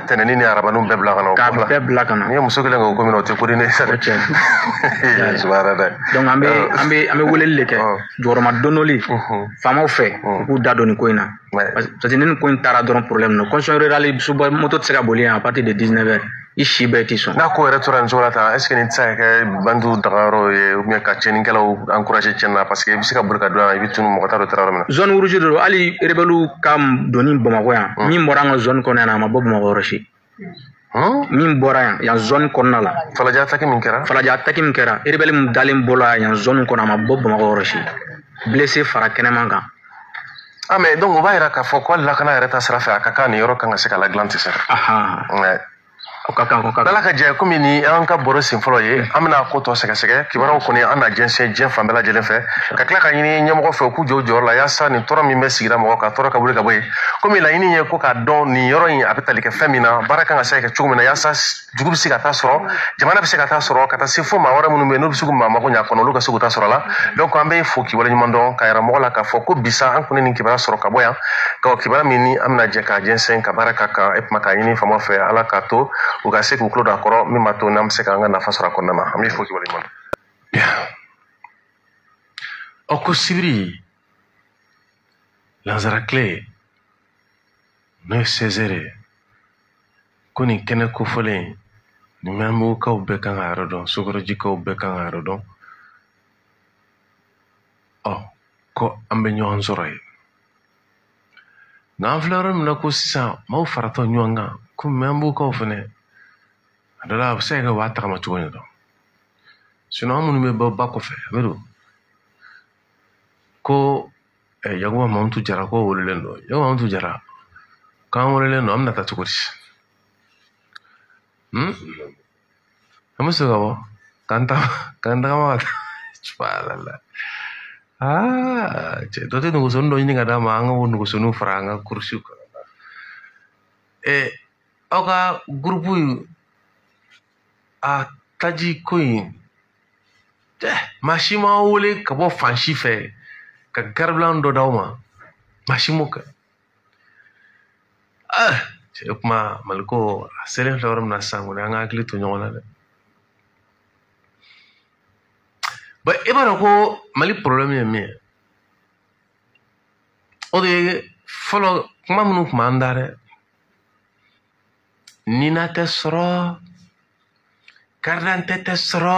tɛnɛni ni arabaninw bɛɛ bila ka na k'a bɛɛ bila ka na n'i ye muso kelen k'o ko min na o tɛ coordonné sa dɛ donc an bɛ weleli de kɛ jɔyɔrɔma dɔnnoli faamaw fɛ u k'u da don nin ko in na parce que ni nin ko in taara dɔrɔn problème no construction rurale moto tɛ se ka boli yan à partir de 19 heures i si bɛɛ tɛ sɔn n'a ko yɛrɛ tora nin cogo la tan est ce que nin tɛ se ka kɛ bandiw dagayɔrɔ ye ou bien ka tiɲɛnikɛlaw encourager tiɲɛni na parce que i bɛ se ka boli ka don yan i bɛ tunu mɔgɔ t'a dɔn taara yɔrɔ min na zone rouge de don hali rebelle ka donni Bamakɔ yan min bɔra an ka zone kɔnɔ yan a ma bɔ Bamakɔ yɔrɔ si min bɔra yan zone kɔnɔna la Falaja attaque min kɛra rebelle min dalen bɔra yan zone kɔnɔ a ma bɔ Bamakɔ yɔrɔ si blessé fara kɛnɛman kan. Ah mais donc o b'a yira k'a fɔ ko hali lakana yɛrɛ ta sira fɛ a ka kan nin yɔrɔ kan ka se ka ladilan ten sɛ Ala ka jɛ komi ni an ka baro sen fɔlɔ ye an bɛna ko tɔ sɛgɛsɛgɛ kibaruyaw kɔni an na jɛnsɛn diɲɛ fan bɛɛ lajɛlen fɛ ka tila ka ɲini ɲɛmɔgɔ fɛ u k'u jɔ u jɔyɔrɔ la yaasa nin tɔɔrɔ min bɛ sigida mɔgɔ kan tɔɔrɔ ka wuli ka bɔ yen komi laɲini ye ko k'a dɔn nin yɔrɔ in a bɛ tali kɛ fɛn min na baara kan ka se ka kɛ cogo min na yaasa dugu bɛ se ka taa sɔrɔ jamana bɛ se ka taa sɔrɔ ka taa se fo maa wɛrɛ minnu bɛ yen n'u bɛ se k'u maa mago ɲɛ a kɔnɔ olu ka se k'u ta sɔrɔ a la donc an bɛ fo kibaruya ɲuman dɔn ka yira mɔgɔ la k'a fɔ ko bisa an kɔni nin kibaruya sɔrɔ ka bɔ yan ka kibaruya min ni an bɛna jɛ k'a jɛnsɛn ka baara ka kan e kuma k'a ɲini faamaw fɛ Ala k'a to u ka se k'u tulo don a kɔrɔ min b'a to n'an bɛ se k'an ka nafa sɔrɔ a kɔnɔna na an bɛ fo kibaruya ɲuman dɔn. Aw ko sibiri Lanzarakile n'o ye Sezere ko nin kɛnɛ kofɔlen nin ɲɛmɔgɔkaw bɛɛ kan ka yɔrɔ dɔn Sokɔrɔjikaw bɛɛ kan ka yɔrɔ dɔn ko an bɛ ɲɔgɔn sɔrɔ ye n'an filɛ yɔrɔ min na ko sisan maaw faratɔ ɲɔgɔn kan komi an b'o kaw fɛnɛ a dɔ la a bɛ se ka kɛ u b'a tagama cogo ɲɛ dɔn sinon an minnu bɛ bɔ ba kɔfɛ a bɛ don ko Yakuba Mamutu Jara ko welelen don Yakuba Mamutu Jara k'an welelen don an bɛna taa cogo di an bɛ se ka bɔ k'an tagama ka taa subhanallah cɛ dɔ tɛ nɛgɛsoni dɔ ɲini ka d'a ma an ka o nɛgɛsoniw fara an ka kurusiw kan aw ka gurupu a taji ko in maa si m'aw wele ka bɔ fan si fɛ ka garibulan dɔ d'aw ma maa si m'o kɛ cɛ kuma Mali ko a selen filɛ yɔrɔ min na sisan kɔni an ka hakili to ɲɔgɔn na dɛ ba i b'a dɔn ko Mali problème ye min ye o de ye fɔlɔ kuma minnu tun b'an da dɛ nina tɛ sɔrɔ carte d'identité tɛ sɔrɔ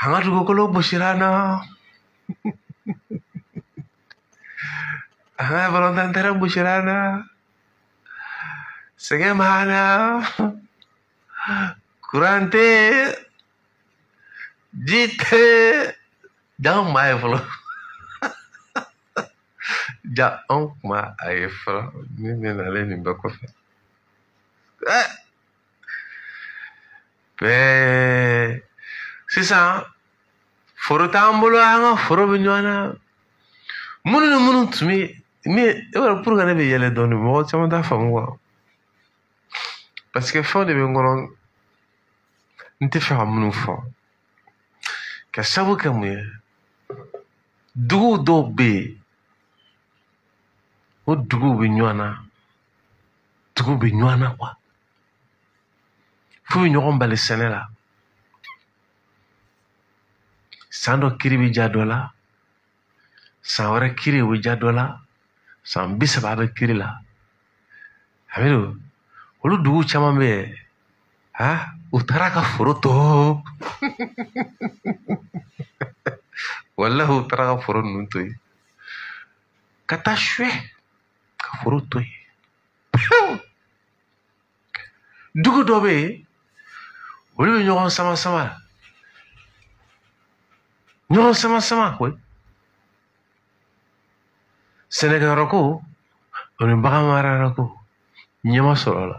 an ka dugukolo gosira an na an ka balontan terrain gosira an na sɛgɛn b'an na courant tɛ ji tɛ ja anw kun b'a ye fɔlɔ ja anw kun b'a ye fɔlɔ min bɛ nalen nin bɛɛ kɔfɛ sisan foro t'an bolo an ka foro bɛ ɲɔgɔn na minnu ni minnu tun bɛ pour que ne bɛ yɛlɛ dɔɔnin mɔgɔ caman t'a faamu quoi parce que fɛnw de bɛ n kɔnɔ n tɛ fɛ ka minnu fɔ ka sabu kɛ mun ye duguw dɔw bɛ yen o duguw bɛ ɲɔgɔn na duguw bɛ ɲɔgɔn na quoi f'u bɛ ɲɔgɔn bali sɛnɛ la san dɔ kiri bɛ ja dɔ la san wɛrɛ kiri bɛ ja dɔ la san 30 bɛ kiri la a bɛ don olu duguw caman bɛ yen u taara ka foro to wallahi u taara ka foro ninnu to yen ka taa suɲɛ ka foro to yen dugu dɔ bɛ yen olu bɛ ɲɔgɔn sama koyi sɛnɛkɛyɔrɔ ko o ni bagan marayɔrɔ ko ɲɛma sɔrɔ la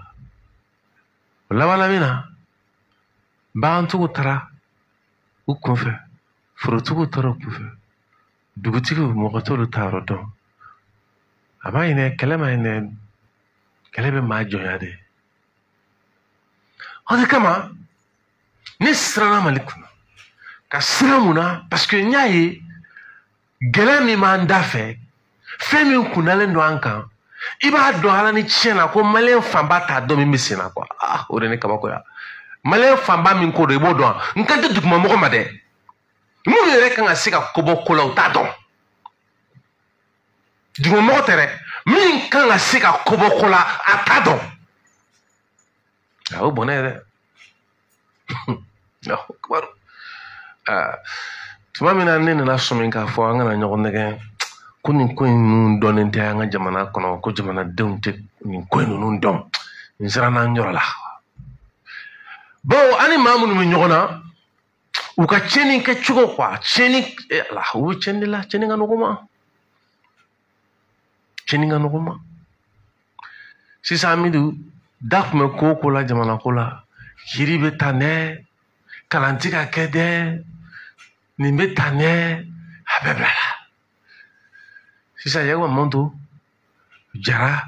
o laban min na bagantigiw taara u kunfɛ forotigiw taara u kunfɛ dugutigiw mɔgɔ t'olu ta yɔrɔ dɔn a ma ɲinɛ kɛlɛ ma ɲinɛ kɛlɛ bɛ maa jɔnya de o de kama ne siranna Mali kunna ka siran mun na parce que n y'a ye gɛlɛya min b'an da fɛ fɛn min kunnalen don an kan i b'a dɔn ala ni tiɲɛ na ko maliyɛn fanba t'a dɔn min bɛ sen na quoi o de ye ne kabakoya maliyɛn fanba min ko don i b'o dɔn n kan tɛ dugumamɔgɔ ma dɛ minnu yɛrɛ kan ka se ka ko bɔ ko la u t'a dɔn dugumamɔgɔ tɛ dɛ min kan ka se ka ko bɔ ko la a t'a dɔn a y'o bɔnɛ yɛrɛ tuma min na ne nana sɔmi k'a fɔ an kana ɲɔgɔn nɛgɛn ko nin ko in ninnu dɔnnen tɛ an ka jamana kɔnɔ ko jamanadenw tɛ nin ko in ninnu dɔn n siranna n yɔrɔ la bon ani maa minnu bɛ ɲɔgɔn na u ka tiɲɛni kɛ cogo quoi tiɲɛni ala u bɛ tiɲɛni de la tiɲɛni ka nɔgɔ ma tiɲɛni ka nɔgɔ ma sisan Amidu da tun bɛ ko o ko la jamana ko la yiri bɛ ta dɛ kalan tɛ ka kɛ dɛ nin bɛ ta dɛ a bɛɛ bila la sisan Yakuba Mamutu Jara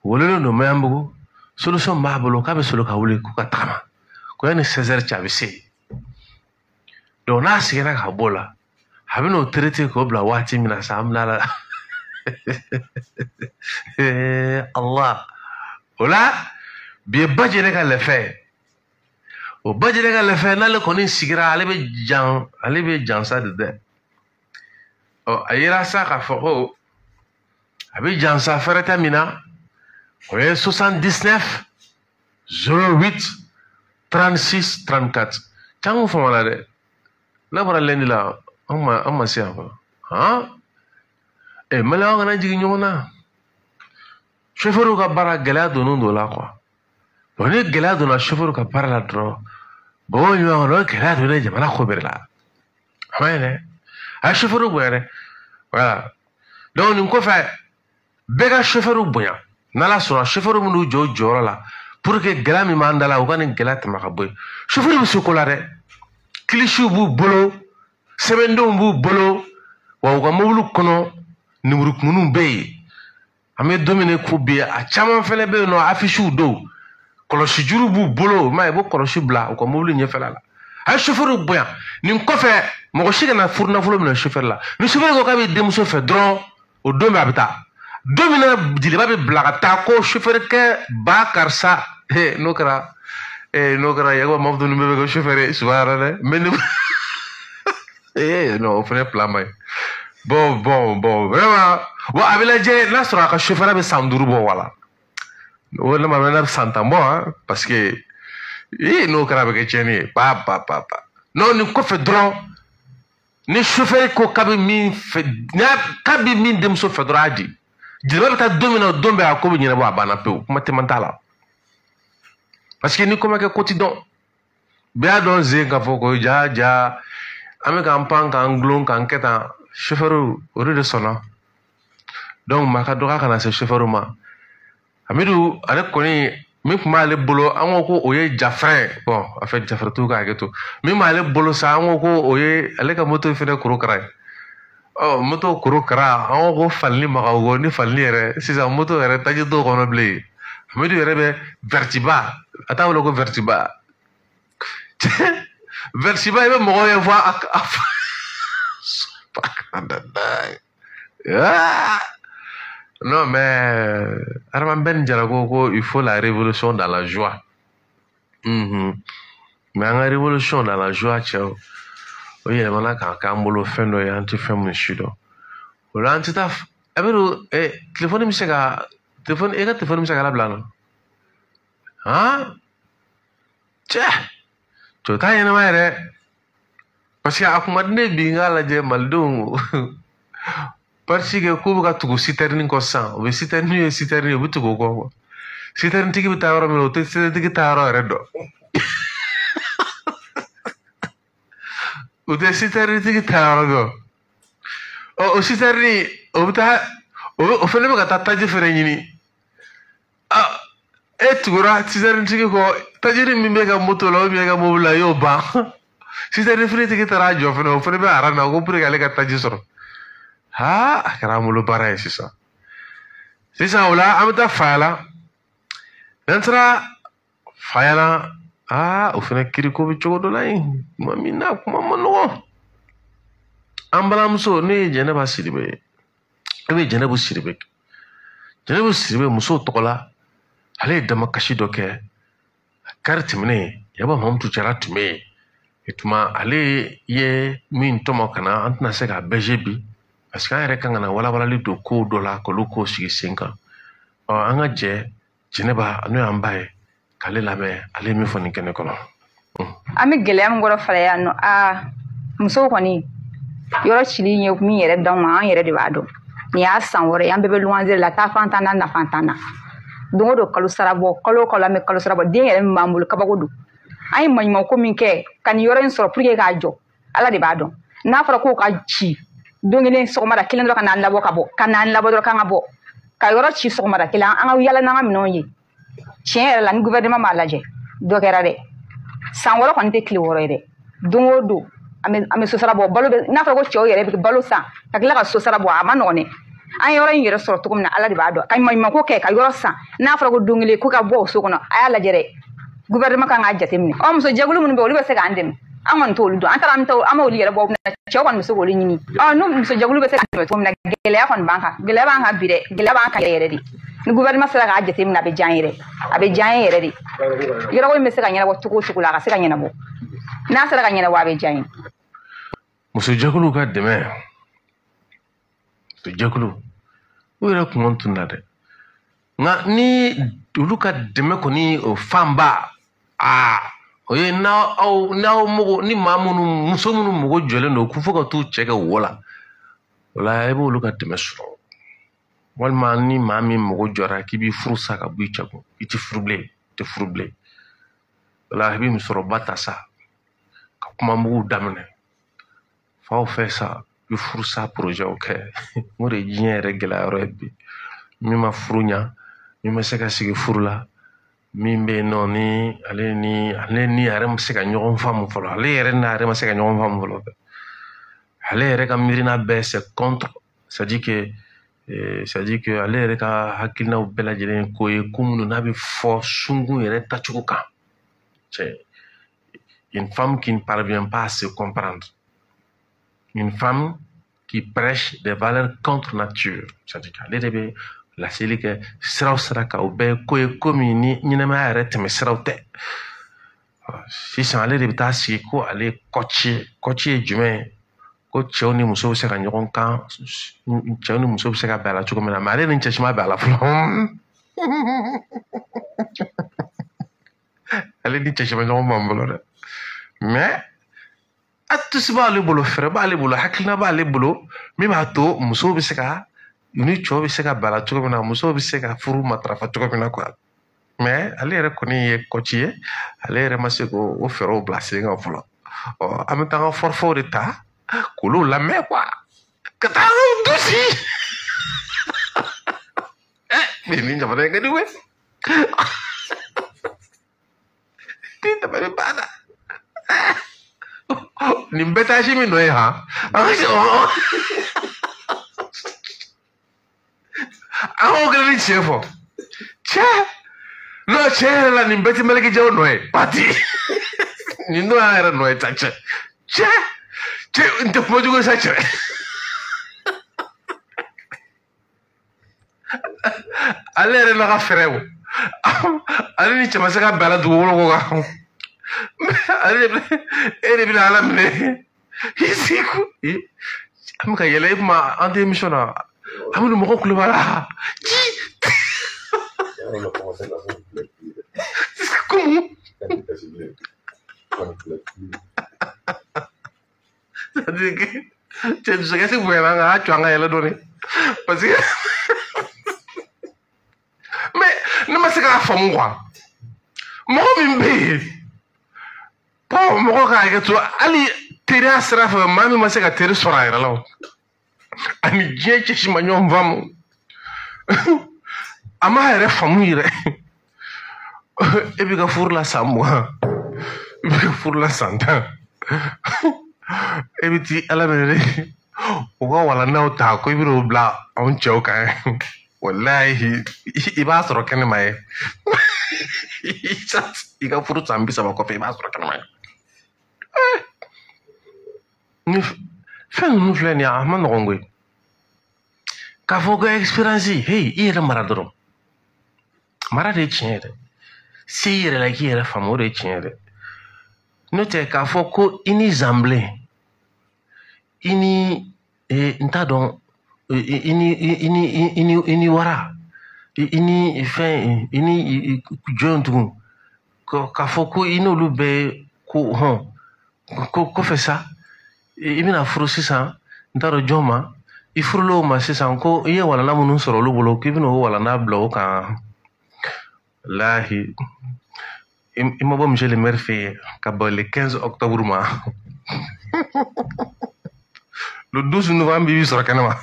welelen don Maɲanbugu solution b'a bolo k'a bɛ sɔrɔ ka wuli k'u ka tagama ko yanni 16h cɛ a bɛ se donc n'a seginna ka bɔ o la a bɛ n'o traité k'o bila waati min na sa an bɛna la Allah o la bi ye Bajɛlɛ ka lɛfɛ o Bajɛlɛ ka lɛfɛ n'ale kɔni sigira ale bɛ jansa de dɛ a yera sa k'a fɔ ko a bɛ jansa fɛrɛ tɛ min na o ye 79 08 36 34 can ko fama la dɛ n'a bɔra lundi la an ma se yan fɔlɔ maliyɛnw kana jigin ɲɔgɔn na chauffeur ka baara gɛlɛya donnen don la quoi bon ni gɛlɛya donna chauffeur ka baara la dɔrɔn bon ɲɔgɔn na gɛlɛya donnen jamana ko bɛɛ la a ma ɲi dɛ a ye chauffeur bonya dɛ voilà donc nin kɔfɛ bɛɛ ka chauffeur bonya n'ala sɔnna chauffeur minnu jɔ jɔyɔrɔ la pour que gɛlɛya min b'an da la u ka nin gɛlɛya tɛmɛ ka bɔ yen chauffeur bɛ se ko la dɛ kilisiw b'u bolo sɛbɛndenw b'u bolo wa u ka mobili kɔnɔ nimurukumuniw bɛ yen an bɛ don min ko bi a caman fana bɛ yen nɔ affiches don kɔlɔsi juru b'u bolo m'a ye i b'o kɔlɔsi bila u ka mobili ɲɛfɛla la a ye chauffeur bonya nin kɔfɛ mɔgɔ si kana furunafolo minɛ chauffeur la ni chauffeur ko k'a bɛ denmuso fɛ dɔrɔn o don bɛɛ a bɛ taa don min na jeliba bɛ bila ka taa ko chauffeur kɛ ba karisa n'o kɛra yakuba mamudu ninnu bɛɛ bɛ kɛ chauffeur ye subahana dɛ mais ne non o fana plan ma ɲi bon vraiment bon a bɛ lajɛ n'a sɔrɔ a ka chauffeur bɛ san 5 bɔ wala o ne ma mɛn n'a bɛ san 10 bɔ parce que n'o kɛra a bɛ kɛ tiɲɛni ye pa non nin kɔfɛ dɔrɔn ni chauffeur ko k'a bɛ min fɛ k'a bɛ min denmuso fɛ dɔrɔn a di jeliba bɛ taa don min na o don bɛɛ a ko bɛ ɲɛnabɔ a banna pewu kuma tɛmɛ t'a la parce que ni ko ma kɛ ko ti dɔn bɛɛ y'a dɔn zen k'a fɔ ko ja an bɛ k'an pan k'an gulon k'an kɛ tan chauffeur o de sɔnna donc maa ka dɔgɔ kana se chauffeur ma Hamidu ale kɔni min tun b'ale bolo an ko ko o ye jafrɛ bon en fait jafrɛ t'u ka hakɛ to min b'ale bolo sa an ko ko o ye ale ka moto fɛnɛ korokara ye moto korokara an ko falini magawo ni falini yɛrɛ sisan moto yɛrɛ taji t'o kɔnɔ bilen Hamidu yɛrɛ bɛ vertiba a t'a wele ko vertiba vertiba i bɛ mɔgɔw ye fɔ non mais Arman Ben Jarago il faut la révolution dans la joie mais an ka révolution dans la joie cɛ o yɛlɛmana k'a k'an bolo fɛn dɔ ye an tɛ fɛn min si dɔn o la an tɛ taa Hamidu telefɔni bɛ se ka telefɔni e ka telefɔni bɛ se ka labila na cɛ to t'a ɲɛnama yɛrɛ parce que a kun ma di ne bi n k'a lajɛ malidenw parce que k'u bɛ ka tugu citerne kɔ sisan o bɛ citerne ye citerne ye u bɛ tugu o kɔ citerne tigi bɛ taa yɔrɔ min na o tɛ citerne tigi taa yɔrɔ yɛrɛ dɔn o tɛ citerne tigi taa yɔrɔ dɔn o citerne o bɛ taa o fana bɛ ka taa taji fɛnɛ ɲini e tugura citerne tigi kɔ tajiri min bɛ ka moto la ou bien ka mobili la y'o ban citerne fini tigi taara a jɔ fɛnɛ o fana bɛ aran na ko pour que ale ka taji sɔrɔ a kɛra an bolo baara ye sisan o la an bɛ taa Fayala n'an sera Fayala o fana kiriko bɛ cogo dɔ la yen tuma min na kuma ma nɔgɔ an balimamuso ne ye Jɛnɛba Sidibe ye e bɛ Jɛnɛbu Sidibe muso tɔgɔ la ale ye damakasi dɔ kɛ kari tɛmɛnen Yaba Mamutu Jara tun bɛ yen tuma ale ye min tɔmɔ ka na an tɛna se k'a bɛɛ bi parce que an yɛrɛ kan ka na walawalali don kow dɔ la k'olu kow sigi sen kan an ka jɛ Jɛnɛba n'o y'an ba ye k'ale lamɛn ale ye min fɔ nin kɛnɛ kɔnɔ an bɛ gɛlɛya min kɔrɔ fara yan nɔ musow kɔni yɔrɔ cili ye min yɛrɛ d'anw ma an yɛrɛ de b'a dɔn nin y'a san wɛrɛ ye an bɛɛ bɛ luwanze la taa fan t'an na nafa t'an na don o don kalo sara bɔ kalo o kalo an bɛ kalo sara bɔ den yɛrɛ min b'an bolo kabako don an ye maɲumanko min kɛ ka nin yɔrɔ in sɔrɔ pour que k'a jɔ ala de b'a dɔn n'a fɔra k'o ka ci don kelen sɔgɔmada kelen dɔrɔn ka n'an labɔ ka bɔ ka n'an labɔ dɔrɔn k'an ka bɔ ka yɔrɔ ci sɔgɔmada kelen an ka yala n'an ka minɛnw ye tiɲɛ yɛrɛ la ni gouvernement b'a lajɛ dɔ kɛra dɛ san wɔɔrɔ kɔni tɛ tile wɔɔrɔ ye dɛ don o don an bɛ so sara bɔ balo bɛ n'a fɔra ko cɛw yɛrɛ bɛ balo san ka tila ka so sara bɔ a ma nɔgɔn dɛ an ye yɔrɔ in yɛrɛ sɔrɔ cogo min na ala de b'a dɔn ka maɲumanko kɛ ka yɔrɔ san n'a fɔra ko don kelen ko ka bɔ o so kɔnɔ a y'a lajɛ dɛ gouvernement kan k'a jateminɛ muso jɛkulu minnu bɛ olu bɛ se k'an dɛmɛ an kɔni t'olu dɔn an taara an m'olu yɛrɛ bɔ cɛw kɔni bɛ se k'olu ɲini n'u muso jɛkulu bɛ se k'an dɛmɛ cogo min na gɛlɛya kɔni b'an kan gɛlɛya b'an kan bi dɛ gɛlɛya b'an kan yɛrɛ de ni gouvernement sera k'a jateminɛ a bɛ diya an yɛrɛ a bɛ diya an yɛrɛ de yɔrɔ in bɛ se ka ɲɛnabɔ cogo o cogo la a ka se ka ɲɛnabɔ n'a sera ka ɲɛnabɔ a bɛ diya an ye muso jɛkulu ka dɛmɛ muso jɛkulu u yɛrɛ kun tun na dɛ nka ni olu ka dɛmɛ kɔni o fanba o ye n'aw mogo ni maa minnu muso minnu mogo jɔlen don k'u fɔ ka t'u cɛ kɛ wo la o la i b'olu ka dɛmɛ sɔrɔ walima ni maa min mogo jɔra k'i b'i furu sa ka bɔ i cɛ kun i tɛ furu bilen o la i bɛ musokɔrɔba ta sa ka kuma mugu daminɛ faw fɛ sa i bɛ furu sa porojɛw kɛ o de ye diɲɛ yɛrɛ gɛlɛyayɔrɔ ye bi min ma furu ɲa min ma se ka sigi furu la min bɛ yen nɔ ni ale ni yɛrɛ ma se ka ɲɔgɔn faamu fɔlɔ ale yɛrɛ n'a yɛrɛ ma se ka ɲɔgɔn faamu fɔlɔ ale yɛrɛ ka miirina bɛɛ c'est contre c'est-à-dire que ale yɛrɛ ka hakilinaw bɛɛ lajɛlen ko ye ko minnu n'a bɛ fɔ sunkun yɛrɛ tacogo kan c'est une femme qui ne parvient pas à se comprendre, une femme qui prêche des valeurs contre nature, c'est-à-dire qu'ale de bɛ laseli kɛ siraw sira kan o bɛɛ ko ye ko min ni ɲɛnɛmaya yɛrɛ tɛmɛ siraw tɛ sisan ale de bɛ taa sigi ko ale ye kɔci ye jumɛn ye ko cɛw ni musow bɛ se ka ɲɔgɔn kan cɛw ni musow bɛ se ka bɛn a la cogo min na mais ale ni cɛ si ma bɛn a la fɔlɔ ale ni cɛ si ma ɲɔgɔn b'an bolo dɛ mais a tusi b'ale bolo fɛrɛ b'ale bolo hakilina b'ale bolo min b'a to musow bɛ se ka ni cɛw bɛ se ka bɛn a la cogo min na musow bɛ se ka furu matarafa cogo min na quoi mais ale yɛrɛ kɔni ye kɔci ye ale yɛrɛ ma se k'o fɛɛrɛw bila sen kan fɔlɔ an bɛ taa an ka forfaits de ta k'olu lamɛn quoi ka taa dusi mais ni jamana in ka di koyi ni dabali banna nin bɛɛ taa si min nɔ ye han an k'o kɛlen ni tiɲɛ fɔ n'o tiɲɛ yɛrɛ la nin bɛɛ tɛ mɛlɛkɛjɛw nɔ ye pati nin n'o y'an yɛrɛ nɔ ye ta cɛ n tɛ kuma jugu sa cɛ ale yɛrɛ n'a ka fɛɛrɛ o ale ni cɛ ma se ka bɛn a la dugukolo ko kan ale de bɛna ala minɛ i sigi ko an bɛ ka yɛlɛ i kuma an tɛ émission na an bɛ mɔgɔ kulo b'a la ci comment c'est-à-dire que cɛ dusukasi bonyana nka a to an ka yɛlɛ dɔɔni parce que mais ne ma se k'a faamu quoi mɔgɔ min bɛ yen mɔgɔ ka hakɛ to hali teriya sira fɛ maa min ma se ka teri sɔrɔ a yɛrɛ la o ani diɲɛ cɛsi ma ɲɔgɔn faamu a m'a yɛrɛ faamu yɛrɛ e b'i ka furu la san 20 i b'i ka furu la san 10 e bɛ ti ala minɛ de u ka walandaw ta ko i bɛn'o bila anw cɛw kan walahi i b'a sɔrɔ kɛnɛma ye i ka furu san 30 kɔfɛ i b'a sɔrɔ kɛnɛma ye fɛn ninnu filɛ nin ye a ma nɔgɔn koyi k'a fɔ ko expérience hey i yɛrɛ mara dɔrɔn mara de ye tiɲɛ ye dɛ se i yɛrɛ la k'i yɛrɛ faamu o de ye tiɲɛ ye dɛ n'o tɛ k'a fɔ ko i ni zanbilen i ni n t'a dɔn i ni wara i ni fɛn i ni jɔn tugun k'a fɔ ko i n'olu bɛɛ ko ko kɔfɛ sa i bɛna furu sisan n t'a dɔn jɔn ma i furula o ma sisan ko i ye walanda minnu sɔrɔ olu bolo k'i bɛna o walanda bila o kan lahi i ma bɔ monsieur le maire fɛ yen ka bɛn le 15 octobre ma le 12 novembre i b'i sɔrɔ kɛnɛ ma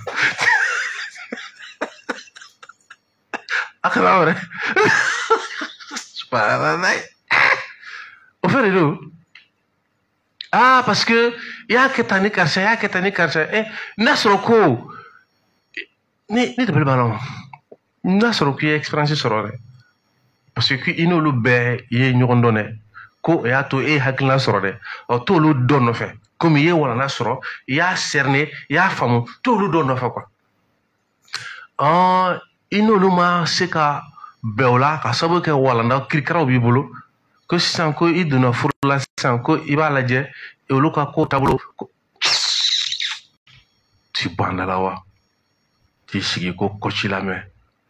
a kana wɛrɛ o fɛ de don parce que i y'a kɛ tan ni karisa i y'a kɛ tan ni karisa n'a sɔrɔ ko ne dabali banna n'a sɔrɔ k'i ye expérience sɔrɔ dɛ parce que i n'olu bɛɛ i ye ɲɔgɔn dɔn dɛ ko o y'a to e ye hakilina sɔrɔ dɛ t'olu dɔ nɔfɛ komi i ye walanda sɔrɔ i y'a cerner i y'a faamu t'olu dɔ nɔfɛ quoi i n'olu ma se ka bɛn o la ka sababu kɛ walanda kirikaraw b'i bolo ko sisan ko i donna furu la sisan ko i b'a lajɛ olu ka ko taabolo ti bɔ an da la wa t'i sigi ko kɔci lamɛn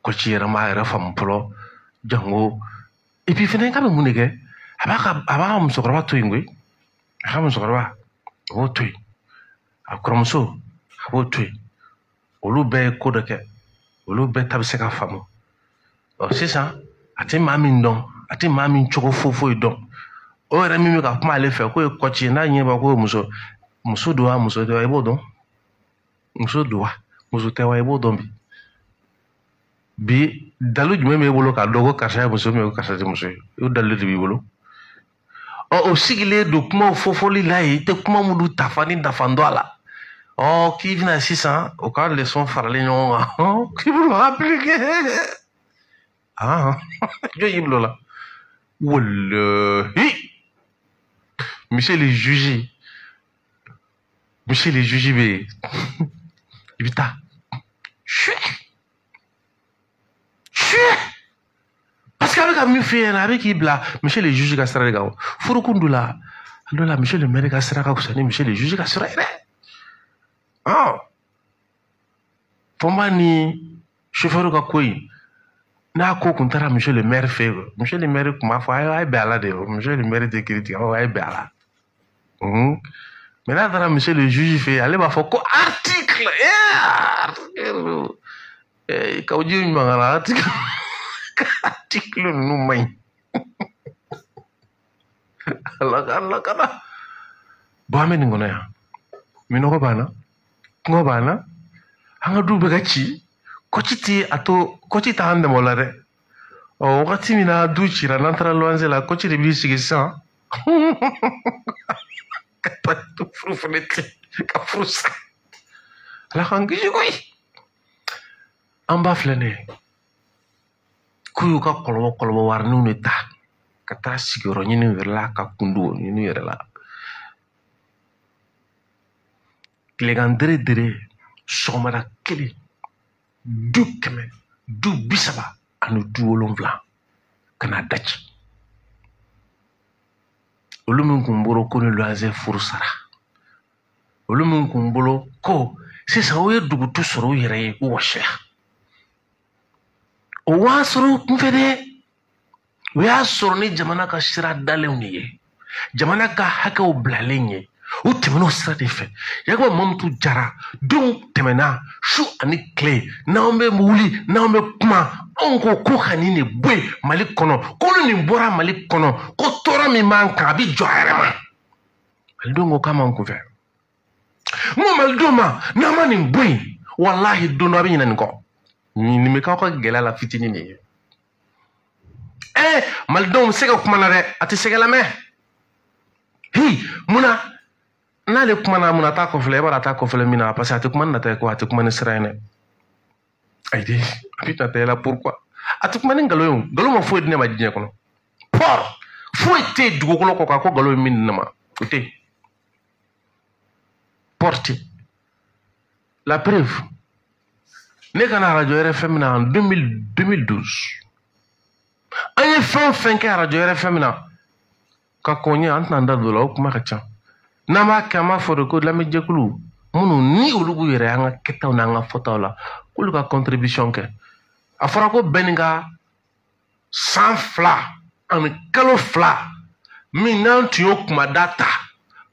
kɔci yɛrɛ m'a yɛrɛ faamu fɔlɔ jango et puis fɛnɛ k'a bɛ mun de kɛ aba musokɔrɔba to yen koyi a ka musokɔrɔba a b'o to yen a kɔrɔmuso a b'o to yen olu bɛɛ ye ko dɔ kɛ olu bɛɛ ta bɛ se ka faamu sisan a tɛ maa min dɔn a tɛ maa min cogo foyi dɔn o yɛrɛ min bɛ ka kuma ale fɛ k'o ye kɔci ye n'a ɲɛ b'a ko muso don wa muso tɛ wa i b'o dɔn muso don wa muso tɛ wa i b'o dɔn bi dalu jumɛn b'e bolo k'a dɔn ko karisa ye muso min ye ko karisa tɛ muso ye o dalu de b'i bolo o sigilen don kumaw fɔfɔli la yen i tɛ kuma minnu tafa ni dafan dɔn a la k'i bɛna sisan o ka leçon faralen ɲɔgɔn kan k'i b'o appliquer jɔn y'i bilo la wallahi monsieur le juge bɛ yen i bɛ taa parce que a bɛ ka min f'i ɲɛna a bɛ k'i bila monsieur le juge ka sira de kan furukun dɔ la monsieur le maire ka sira ka fisa ni monsieur le juge ka sira ye dɛ fɔnba ni chauffeur ka ko in n'a ko kun taara monsieur le maire fɛ yen monsieur le maire kun b'a fɔ a ye bɛn a la de monsieur le maire tɛ kiiri tigɛ a ye bɛn a la mais n'a taara monsieur le juge fɛ yen ale b'a fɔ ko article kaw ji ɲuman na article ninnu man ɲi ala kana bon an bɛ nin kɔnɔ yan minɔgɔ b'an na kɔngɔ b'an na an ka du bɛ ka ci kɔci t'an dɛmɛ o la dɛ wagati min na du cira n'an taara luwanse la kɔci de b'i sigi sisan ka taa furu fana ten ka furu sa ala k'an kisi koyi an ba filɛ nin ye k'u y'u ka kɔlɔbɔ warininw de ta ka taa sigiyɔrɔ ɲini u yɛrɛ la ka kundu ɲini u yɛrɛ la tilegan dere sɔgɔmada kelen du 100 du 30 ani du 7 ka n'a daci olu min kun bolo ko ni luwanse furu sara olu min kun bolo ko sisan o ye dugutu sɔrɔ u yɛrɛ ye u wɔsila o b'a sɔrɔ u kunfɛ dɛ o y'a sɔrɔ ni jamana ka sira dalenw de ye jamana ka hakɛw bilalen ye u tɛmɛna o sira de fɛ yakuba mamutu jara denw tɛmɛna su ani tile n'anw bɛ wuli n'anw bɛ kuma anw ko ka nin de bɔ yen mali kɔnɔ ko ni nin bɔra mali kɔnɔ ko tɔɔrɔ min b'an kan a bɛ jɔ a yɛrɛ ma malidenw ko k'a man kunfɛ n ko malidenw ma n'an ma nin bɔ yen walahi don dɔ a bɛ ɲinɛ nin kɔ nin bɛ k'aw ka gɛlɛya la fitinin de ye malidenw bɛ se ka kuma na dɛ a tɛ sɛgɛ lamɛn munna n'ale kumana mun na taa kɔfɛla i b'a dɔn a taa kɔfɛla min na parce que a tɛ kuma ni nata ye ko a tɛ kuma ni sira ye dɛ ayi de a bɛ nata la pourquoi a tɛ kuma ni nkalon ye nkalon ma foyi di ne ma diɲɛ kɔnɔ foyi tɛ yen dugukolo kɔ kan ko nkalon ye min di ne ma o tɛ yen porte la preuve ne ka na arajo RFM na en 2012 an ye fɛn o fɛn kɛ arajo RFM na ka kɔn ye an tɛna an da don o la o kuma ka ca n'an b'a kɛ an b'a fɔ de ko lamɛnjɛkulu minnu ni olu b'u yɛrɛ an ka kɛtaw n'an ka fɔtaw la k'olu ka contribution kɛ a fɔra ko bɛɛ ni ka san 2 ani kalo 2 min n'an tun y'o kumada ta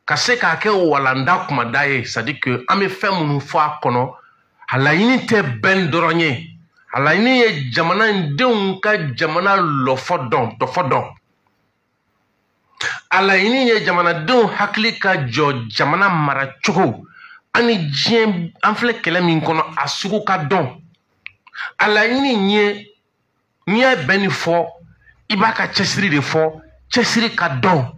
ka se k'a kɛ walanda kumada ye c'est à dire que an bɛ fɛn minnu fɔ a kɔnɔ a laɲini tɛ bɛn dɔrɔn ye a laɲini ye jamana denw ka jamana lɔfɔ dɔn tɔfɔ dɔn a laɲini ye jamanadenw hakili ka jɔ jamana maracogo ani diɲɛ an filɛ kɛlɛ min kɔnɔ a sugu ka dɔn a laɲini ye n'i ye bɛn nin fɔ i b'a ka cɛsiri de fɔ cɛsiri ka dɔn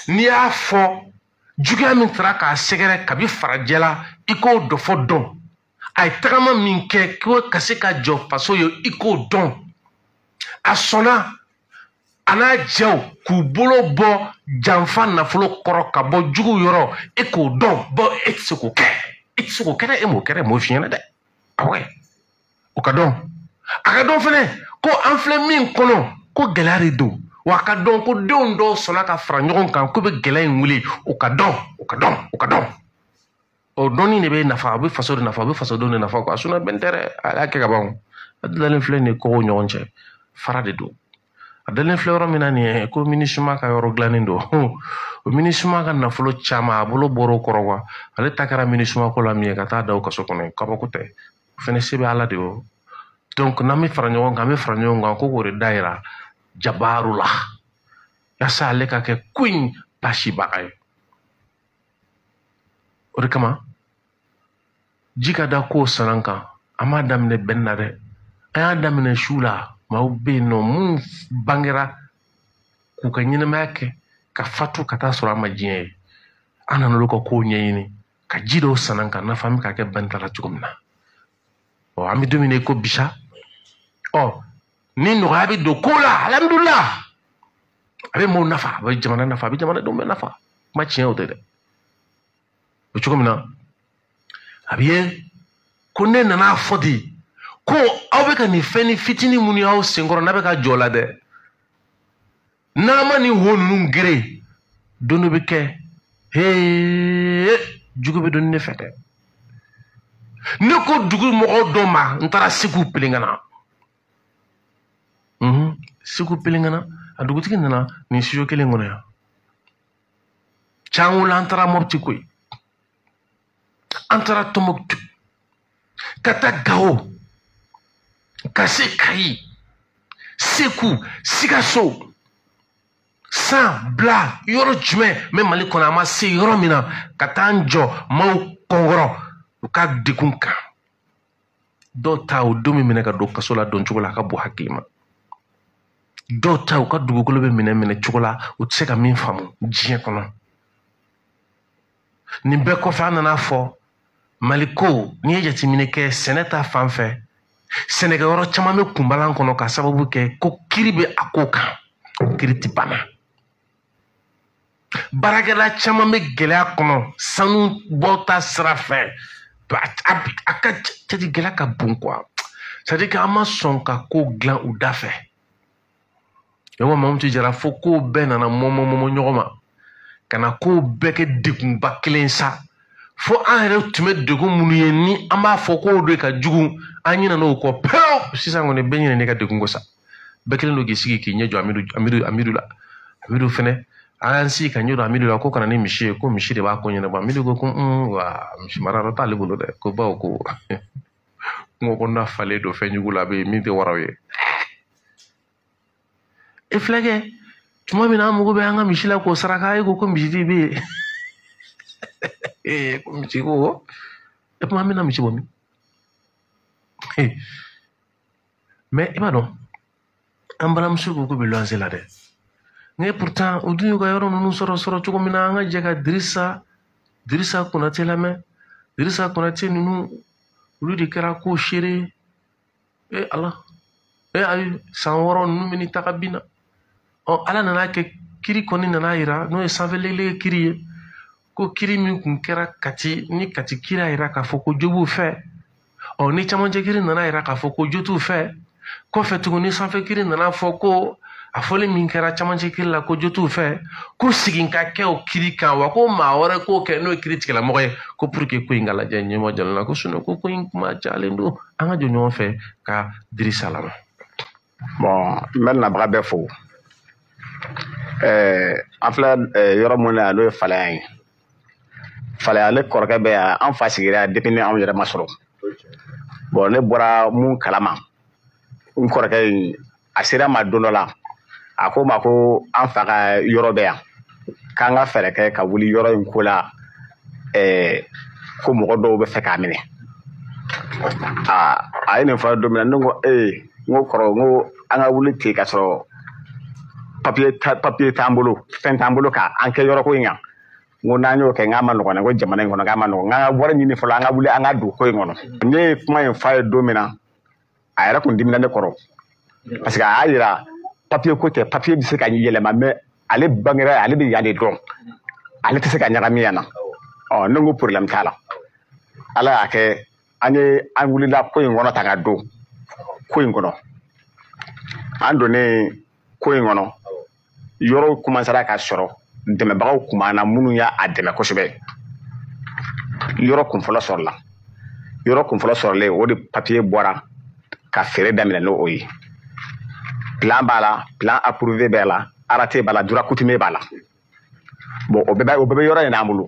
n'i y'a fɔ juguya min taara k'a sɛgɛrɛ kabi farajɛ la i k'o dɔ fɔ dɔn a ye tagama min kɛ k'o ka se ka jɔ faso ye i k'o dɔn a sɔnna a n'a jɛw k'u bolo bɔ janfa nafolo kɔrɔ ka bɔ jugu yɔrɔ e k'o dɔn e tɛ se k'o kɛ dɛ e m'o kɛ dɛ m'o f'i ɲɛna dɛ awɔ o ka dɔn a ka dɔn fɛnɛ ko an filɛ min kɔnɔ ko gɛlɛya de don wa a ka dɔn ko denw dɔw sɔnna ka fara ɲɔgɔn kan k'u bɛ gɛlɛya in wuli o ka dɔn o dɔnni de bɛ nafa a bɛ faso de nafa a bɛ fasodenw de nafa a sunna bɛn tɛ dɛ a y'a kɛ ka ban a dilalen filɛ nin ye kɔgɔw ɲɔgɔn cɛ fara de don a dalen filɛ yɔrɔ min na nin ye ko minisuma ka yɔrɔ dilannen don o minisuma ka nafolo caman a bolo bɔr'o kɔrɔ quoi ale ta kɛra minisuma ko la min ye ka taa da o kaso kɔnɔ kabako tɛ o fɛnɛ se bɛ ala de o donc n'an bɛ fara ɲɔgɔn kan an bɛ fara ɲɔgɔn kan ko k'o de dayira Jabaru la yaasa ale ka kɛ ko in basibaga ye o de kama ji ka da ko sanan kan an m'a daminɛ bɛn na dɛ an y'a daminɛ su la maaw bɛ yen nɔ mun bangera k'u ka ɲɛnamaya kɛ ka fatu ka taa sɔrɔ an ma diɲɛ ye an nana olu ka kow ɲɛɲini ka ji dɔw sanan kan n'a fɔ an bɛ ka kɛ bɛn ta la cogo min na an bɛ don min na i ko bisa ni nɔgɔya bɛ don ko la alhamdulilah a bɛ maaw nafa a bɛ jamana nafa a bɛ jamanadenw bɛɛ nafa kuma tiɲɛ o tɛ dɛ o cogo min na a bɛ ye ko ne nana fɔ de ko aw bɛ ka nin fɛn ni fitinin minnu y'aw senkɔrɔ n'a bɛ ka jɔ la dɛ n'a ma nin wo ninnu gere don dɔ bɛ kɛ jugu bɛ don ne fɛ dɛ ne ko dugu mɔgɔw dɔ ma n taara Segu Pelengana Segu Pelengana a dugutigi nana nin studio kelen kɔnɔ yan can wula an taara Mopti koyi an taara Tombouctou ka taa Gao ka se Kayi Seku Sikaso San Bla yɔrɔ jumɛn mɛ Mali kɔnɔ a ma se yɔrɔ min na ka taa n jɔ maaw kɔnkɔrɔ u ka degun kan dɔw ta o don min minɛ ka don kaso la don cogo la a ka bon hakili ma dɔw ta u ka dugukolo bɛ minɛ cogo la u tɛ se ka min faamu diɲɛ kɔnɔ nin bɛɛ kɔfɛ an nana fɔ Mali ko n'i ye jateminɛ kɛ sɛnɛ ta fan fɛ sɛnɛkɛyɔrɔ caman bɛ kunbalan kɔnɔ ka sababu kɛ ko kiri bɛ a ko kan kiri tɛ bana baarakɛla caman bɛ gɛlɛya kɔnɔ sanu bɔta sira fɛ a ka cɛti gɛlɛya ka bon quoi c'est-à-dire que an ma sɔn ka ko dilan u da fɛ yɔrɔ Mamutu Jara fo ko bɛɛ nana mɔmɔ ɲɔgɔn ma ka na ko bɛɛ kɛ degunba kelen sa fo an yɛrɛ tun bɛ degun minnu ye ni an b'a fɔ k'o de ka jugu an ɲinɛ n'o kɔ pewu sisan kɔni bɛɛ ɲinɛ ne ka degun ko sa bɛɛ kelen don k'i sigi k'i ɲɛ jɔ Amidu la Amidu fɛnɛ an y'an sigi ka ɲɛ jɔ Amidu la ko kana ni misi ye ko misi de b'a ko ɲɛnabɔ Amidu ko wa misi mara yɔrɔ t'ale bolo dɛ ko bawo ko kungo kɔnɔna falen don fɛn jugu la a bɛ yen min tɛ waraw ye e filɛkɛ tuma min na an mago bɛ an ka misi la k'o saraka e ko misitigi bɛ yen ko misi ko e tuma an bɛna misi bɔ min mais i b'a dɔn an balimamuso ko k'u bɛ luwanse la dɛ nka pourtant o dun y'u ka yɔrɔ ninnu sɔrɔ cogo min na an ka jɛ ka Dirisa Konate lamɛn Dirisa Konate ninnu olu de kɛra ko seere ala ayi san 6 ninnu bɛ ni taga bin na ala nana kɛ kiri kɔni nana yira n'o ye sanfɛlele kiri ye ko kiri min kun kɛra Kati ni Kati kiri a yira k'a fɔ ko jo b'u fɛ ni camancɛ kiri nana yira k'a fɔ ko jo t'u fɛ kɔfɛ tuguni sanfɛ kiri nana fɔ ko a fɔli min kɛra camancɛ kiri la ko jo t'u fɛ ko segin ka kɛ o kiri kan wa ko maa wɛrɛ k'o kɛ n'o ye kiri tigilamɔgɔ ye ko pour que ko in ka lajɛ ɲɛmɔ jalen na ko sinon ko in kuma cayalen don an ka jɔ ɲɔgɔn fɛ ka Dirisa lamɛn. Bon n bɛ nabaga bɛɛ fo an filɛ yɔrɔ mun na n'o ye Falaya ye Falaya ale kɔrɔkɛ bɛ yan an fa sigira depuis ni anw yɛrɛ ma sɔrɔ bon ne bɔra mun kalama n kɔrɔkɛ in a sera ma don dɔ la a ko ma ko an fa ka yɔrɔ bɛ yan k'an ka fɛɛrɛ kɛ ka wuli yɔrɔ in ko la ko mɔgɔ dɔw bɛ fɛ k'a minɛ a ye nin fɔ don min na ne ko n ko kɔrɔ n ko an ka wuli ten ka sɔrɔ papiye t'an bolo fɛn t'an bolo k'an kɛ yɔrɔ ko in kan n ko n'an y'o kɛ k'a ma nɔgɔn dɛ ko jamana in kɔnɔ k'a ma nɔgɔn k'an ka wari ɲini fɔlɔ an ka wuli an ka don ko in kɔnɔ ne ye kuma in f'a ye don min na a yɛrɛ kun dimina ne kɔrɔ parce que a y'a yira papiye ko tɛ papiye bɛ se ka yɛlɛma mais ale bangera ale bɛ yan de dɔn ale tɛ se ka ɲagami yan na ne ko problème t'a la ala y'a kɛ an wulila ko in kɔnɔ ta ka don ko in kɔnɔ an donnen ko in kɔnɔ yɔrɔw commencera ka sɔrɔ dɛmɛbagaw kun b'an na minnu y'a dɛmɛ kosɛbɛ yɔrɔ kunfɔlɔ sɔrɔla yɔrɔ kunfɔlɔ sɔrɔlen o de papiye bɔra ka feere daminɛ n'o ye plan b'a la plan approuvé bɛɛ la arrêté b'a la droit coutumier b'a la bon o bɛɛ bɛ yɔrɔ in n'an bolo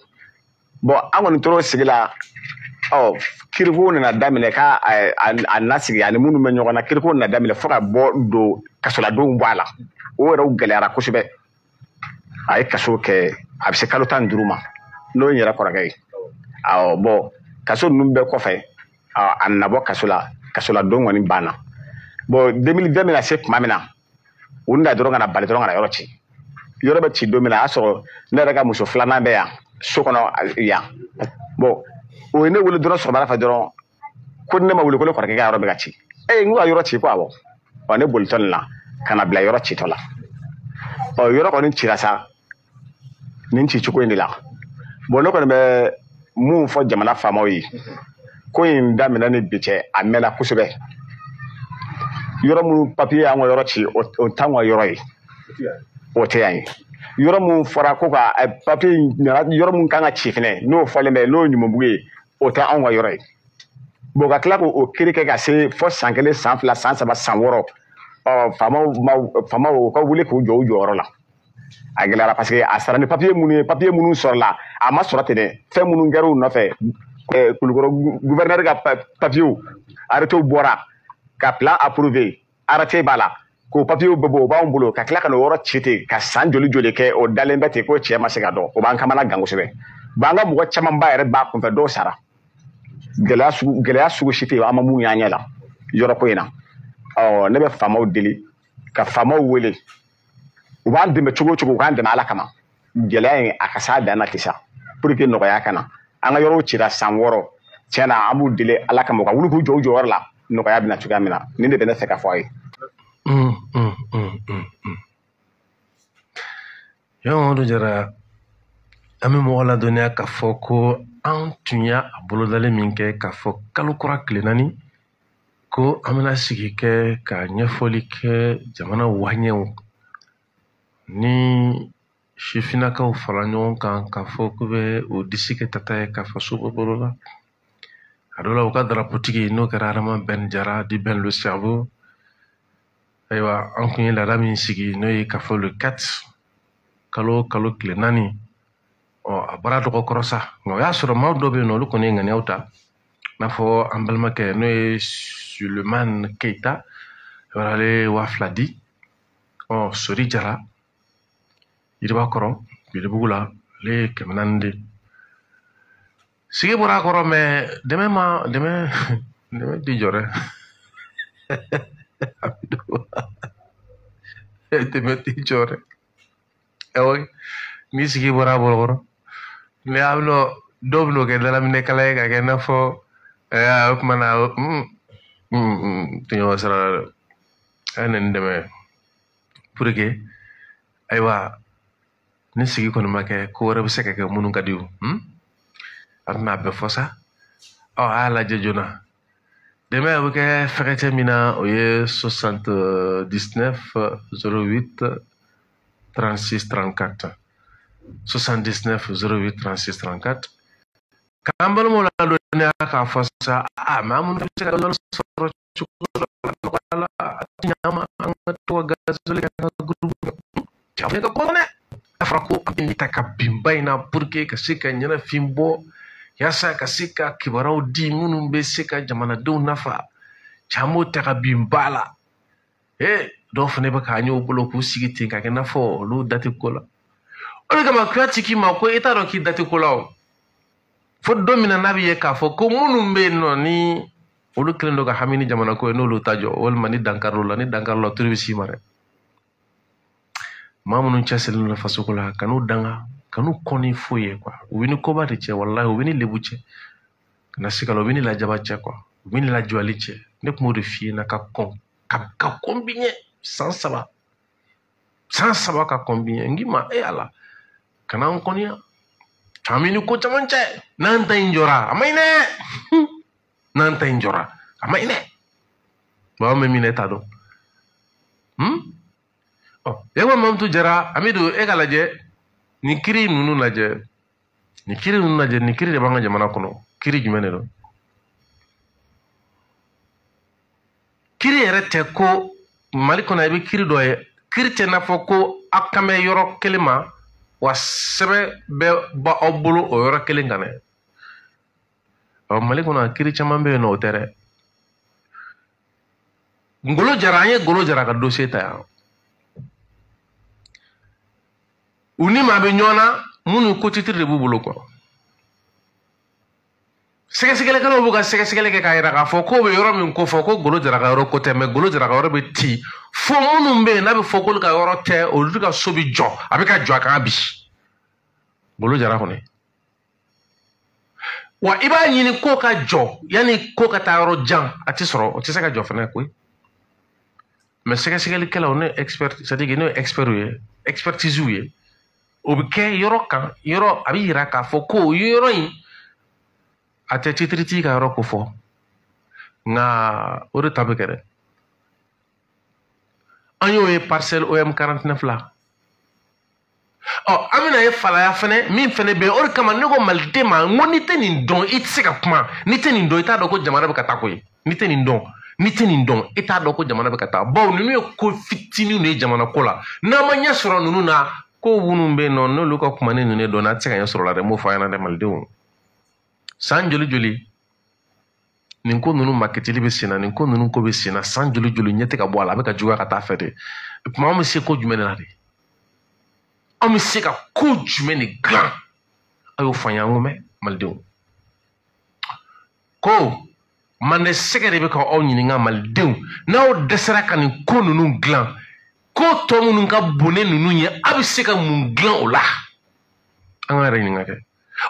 bon an kɔni tor'o sigi la kiriko nana daminɛ ka a nasigi ani minnu bɛ ɲɔgɔn na kiriko nana daminɛ fo ka bɔ don kasoladenw bɔ a la o yɛrɛ gɛlɛyara kosɛbɛ a ye kaso kɛ a bɛ se kalo 15 ma n'o ye n yɛrɛ kɔrɔkɛ ye bon kaso ninnu bɛɛ kɔfɛ a nana bɔ kaso la kasoladenw kɔni banna bon 2020 bɛna se tuma min na u nana dɔrɔn ka na bali dɔrɔn ka na yɔrɔ ci yɔrɔ bɛ ci don min na a y'a sɔrɔ ne yɛrɛ ka muso filanan bɛ yan so kɔnɔ yan bon o ye ne wele dɔrɔn sɔgɔmada fɛ dɔrɔn ko ne ma wele ko ne kɔrɔkɛ ka yɔrɔ bɛ ka ci n ko ka yɔrɔ ci ko awɔ ne bolitɔ nin la ka na bila yɔrɔ citɔ la yɔrɔ kɔni cira sa nin ci cogo in de la bon ne kɔni bɛ mun fɔ jamana faamaw ye ko in daminɛ ni bi cɛ a mɛnna kosɛbɛ yɔrɔ minnu papiye y'an ka yɔrɔ ci o t'anw ka yɔrɔ ye o tɛ yan ye yɔrɔ mun fɔra ko ka papiye yɔrɔ mun kan ka ci fɛnɛ n'o fɔlen bɛ n'o ɲumanbugu ye o tɛ anw ka yɔrɔ ye bon ka tila k'o kiiri kɛ ka se fɔ san 1 san 2 san 3 san 6 faamaw u ka wuli k'u jɔ u jɔyɔrɔ la a gɛlɛyara parce que a sara ni papiye minnu sɔrɔla a ma sɔrɔ ten dɛ fɛn minnu kɛra u nɔfɛ Kulukɔrɔ gouverneur ka papiyew arrêté bɔra ka plan approuvé arrêté b'a la k'o papiyew bɛɛ bɔ o b'anw bolo ka tila ka n'o yɔrɔ ci ten ka san joli kɛ o dalen bɛ ten ko cɛ ma se ka dɔn o b'an kamana gan kosɛbɛ bon an ka mɔgɔ camanba yɛrɛ b'a kunfɛ dɔw sara gɛlɛya sugu si tɛ yen an ma mun y'an ɲɛ la yɔrɔ ko in na ne bɛ faamaw deli ka faamaw wele u b'an dɛmɛ cogo o cogo u k'an dɛmɛ ala kama gɛlɛya in a ka s'a dan na ten sa pour que nɔgɔya ka na an ka yɔrɔw cira san 6 tiɲɛna an b'u deli ala kama u ka wuli k'u jɔ u jɔyɔrɔ la nɔgɔya bɛna cogoya min na nin de bɛ ne fɛ ka fɔ a ye. Yɔngɔn jara an bɛ mɔgɔ ladɔnniya k'a fɔ ko an tun y'a bolodali min kɛ k'a fɔ kalo kura tile 4 ko an bɛna sigi kɛ ka ɲɛfɔli kɛ jamana waɲɛw ni sifinnakaw fara ɲɔgɔn kan k'a fɔ k'u bɛ o disi kɛ tata ye k'a fɔ so bolo la a dɔw la u ka darapotigi n'o kɛra Adama Ben Jara di Ben le cerveau ayiwa an kun ye laada min sigi n'o ye k'a fɔ le 4 kalo tile 4 a baara dɔgɔ kɔrɔ sa nka o y'a sɔrɔ maaw dɔ bɛ yen nɔ olu kɔni ye ŋaniyaw ta n'a fɔ an balimakɛ n'o ye Suleman Keita ale 2000 di Sori Jara Yiribakɔrɔ Belebugu la ale ye 400 di sigi bɔra a kɔrɔ mɛ dɛmɛ di jɔ dɛ dɛmɛ di jɔ dɛ ɛwɔ ni sigi bɔra a bɔrɔ mɛ a bɛna dɔw bɛna o kɛ dalaminɛkala ye ka kɛ i n'a fɔ o tuma na tɔɲɔgɔn sira la dɛ a ye na nin dɛmɛ pour que ayiwa ni sigi kɔni ma kɛ ko wɛrɛ bɛ se ka kɛ minnu ka di o a bɛna a bɛɛ fɔ sa a y'a lajɛ joona dɛmɛ bɛ kɛ fɛgɛcɛ min na o ye 79 08 36 34 79 08 36 34 k'an balimaw ladɔnniya k'a fɔ sa maa minnu bɛ se ka dɔɔni sɔrɔ cogo dɔ la a ti ɲɛ ma an ka to ka gazoli kɛ an ka gurupu caman ka kɔnɛ a fɔra ko an bɛ ta ka binba in na pour que ka se ka ɲɛnafin bɔ yaasa ka se ka kibaruyaw di minnu bɛ se ka jamanadenw nafa caman ta ka bin ba la dɔw fana bɛ k'a ɲɛw bolo k'u sigi ten ka kɛ i n'a fɔ olu da tɛ ko la o de kama kuya ti k'i ma ko i t'a dɔn k'i da tɛ ko la o fo don min na n'a bɛ ye k'a fɔ ko minnu bɛ yen nɔ ni olu kɛlen don ka hami ni jamana ko ye n'olu ta jɔ walima ni dankari la turu bɛ s'i ma dɛ maa minnu cɛsirilen don fasoko la kan'u danga kan'u kɔni foyi ye quoi u bɛ ni koba de cɛ walahi u bɛ ni lebu cɛ kana se ka la u bɛ ni lajaba cɛ quoi u bɛ ni lajɔli cɛ ne tun b'o de f'i ɲɛna ka kɔn bi ɲɛ san 3 ka kɔn bi ɲɛ n k'i ma ala kana an kɔniya an bɛ ni ko caman cɛ n'an ta in jɔra a ma ɲi dɛ n'an ta in jɔra a ma ɲi dɛ bon an bɛ min na e t'a dɔn e ko Mamutu Jara Amidu e ka lajɛ nin kiri ninnu lajɛ nin kiri de b'an ka jamana kɔnɔ kiri jumɛn de don kiri yɛrɛ tɛ ko Mali kɔnɔ i bɛ kiri dɔ ye kiri tɛ n'a fɔ ko aw kan bɛ yɔrɔ kelen ma wa sɛbɛn bɛ bɔ aw bolo o yɔrɔ kelen kan dɛ. Mali kɔnɔ kiri caman bɛ yen nɔ o tɛ dɛ. Ngolo Jara, an ye Ngolo Jara ka dossier ta yan. U ni maa bɛ ɲɔgɔn na minnu ko titre de b'u bolo quoi. Sɛgɛsɛgɛlikɛlaw b'u ka sɛgɛsɛgɛli kɛ k'a yira k'a fɔ k'o bɛ yɔrɔ min ko fɔ ko Ngolo Jara ka yɔrɔ ko tɛ mais Ngolo Jara ka yɔrɔ bɛ ci fo minnu bɛ yen n'a bɛ fɔ k'olu ka yɔrɔ tɛ olu ka so bɛ jɔ a bɛ ka jɔ a kan bi. Ngolo Jara kɔni. Wa i b'a ɲini ko ka jɔ yanni ko ka taa yɔrɔ jan a tɛ sɔrɔ o tɛ se ka jɔ fana koyi. Mais sɛgɛsɛgɛlikɛlaw ne expert c'est-à-dire ne expert ye expertise ye o bɛ kɛ yɔrɔ kan yɔrɔ a bɛ yira k'a fɔ ko yɔrɔ in a tɛ titre tigi ka yɔrɔ ko fɔ nka o de ta bɛ kɛ dɛ. An y'o ye parcelle OM 49 la. An bɛna ye falaya fɛnɛ min fɛnɛ bɛ yen o de kama ne ko maliden ma n ko n'i tɛ nin dɔn i tɛ se ka kuma n'i tɛ nin dɔn i t'a dɔn ko jamana bɛ ka taa koyi n'i tɛ nin dɔn i t'a dɔn ko jamana bɛ ka taa bawo ninnu ye ko fitininw de ye jamana ko la n'an ma ɲɛ sɔrɔ ninnu na ko minnu bɛ yen nɔ n'olu ka kuma ni ninnu dɔn n'a tɛ se ka ɲɛ sɔrɔ la dɛ n b'o fɔ a ɲɛna dɛ malidenw. San joli joli nin ko ninnu makɛtili bɛ sen na nin ko ninnu ko bɛ sen na san joli joli ɲɛ tɛ ka bɔ a la a bɛ ka juguya ka taa fɛ de tuma an bɛ se ko jumɛn de la de an bɛ se ka ko jumɛn de dilan a y'o fɔ an ye an ko mɛn malidenw ko mande sɛgɛ de bɛ ka aw ɲininka malidenw n'aw dɛsɛra ka nin ko ninnu dilan ko tɔ minnu ka bon ne ninnu ye a bɛ se ka mun dilan o la an ka yɛrɛ ɲininka kɛ.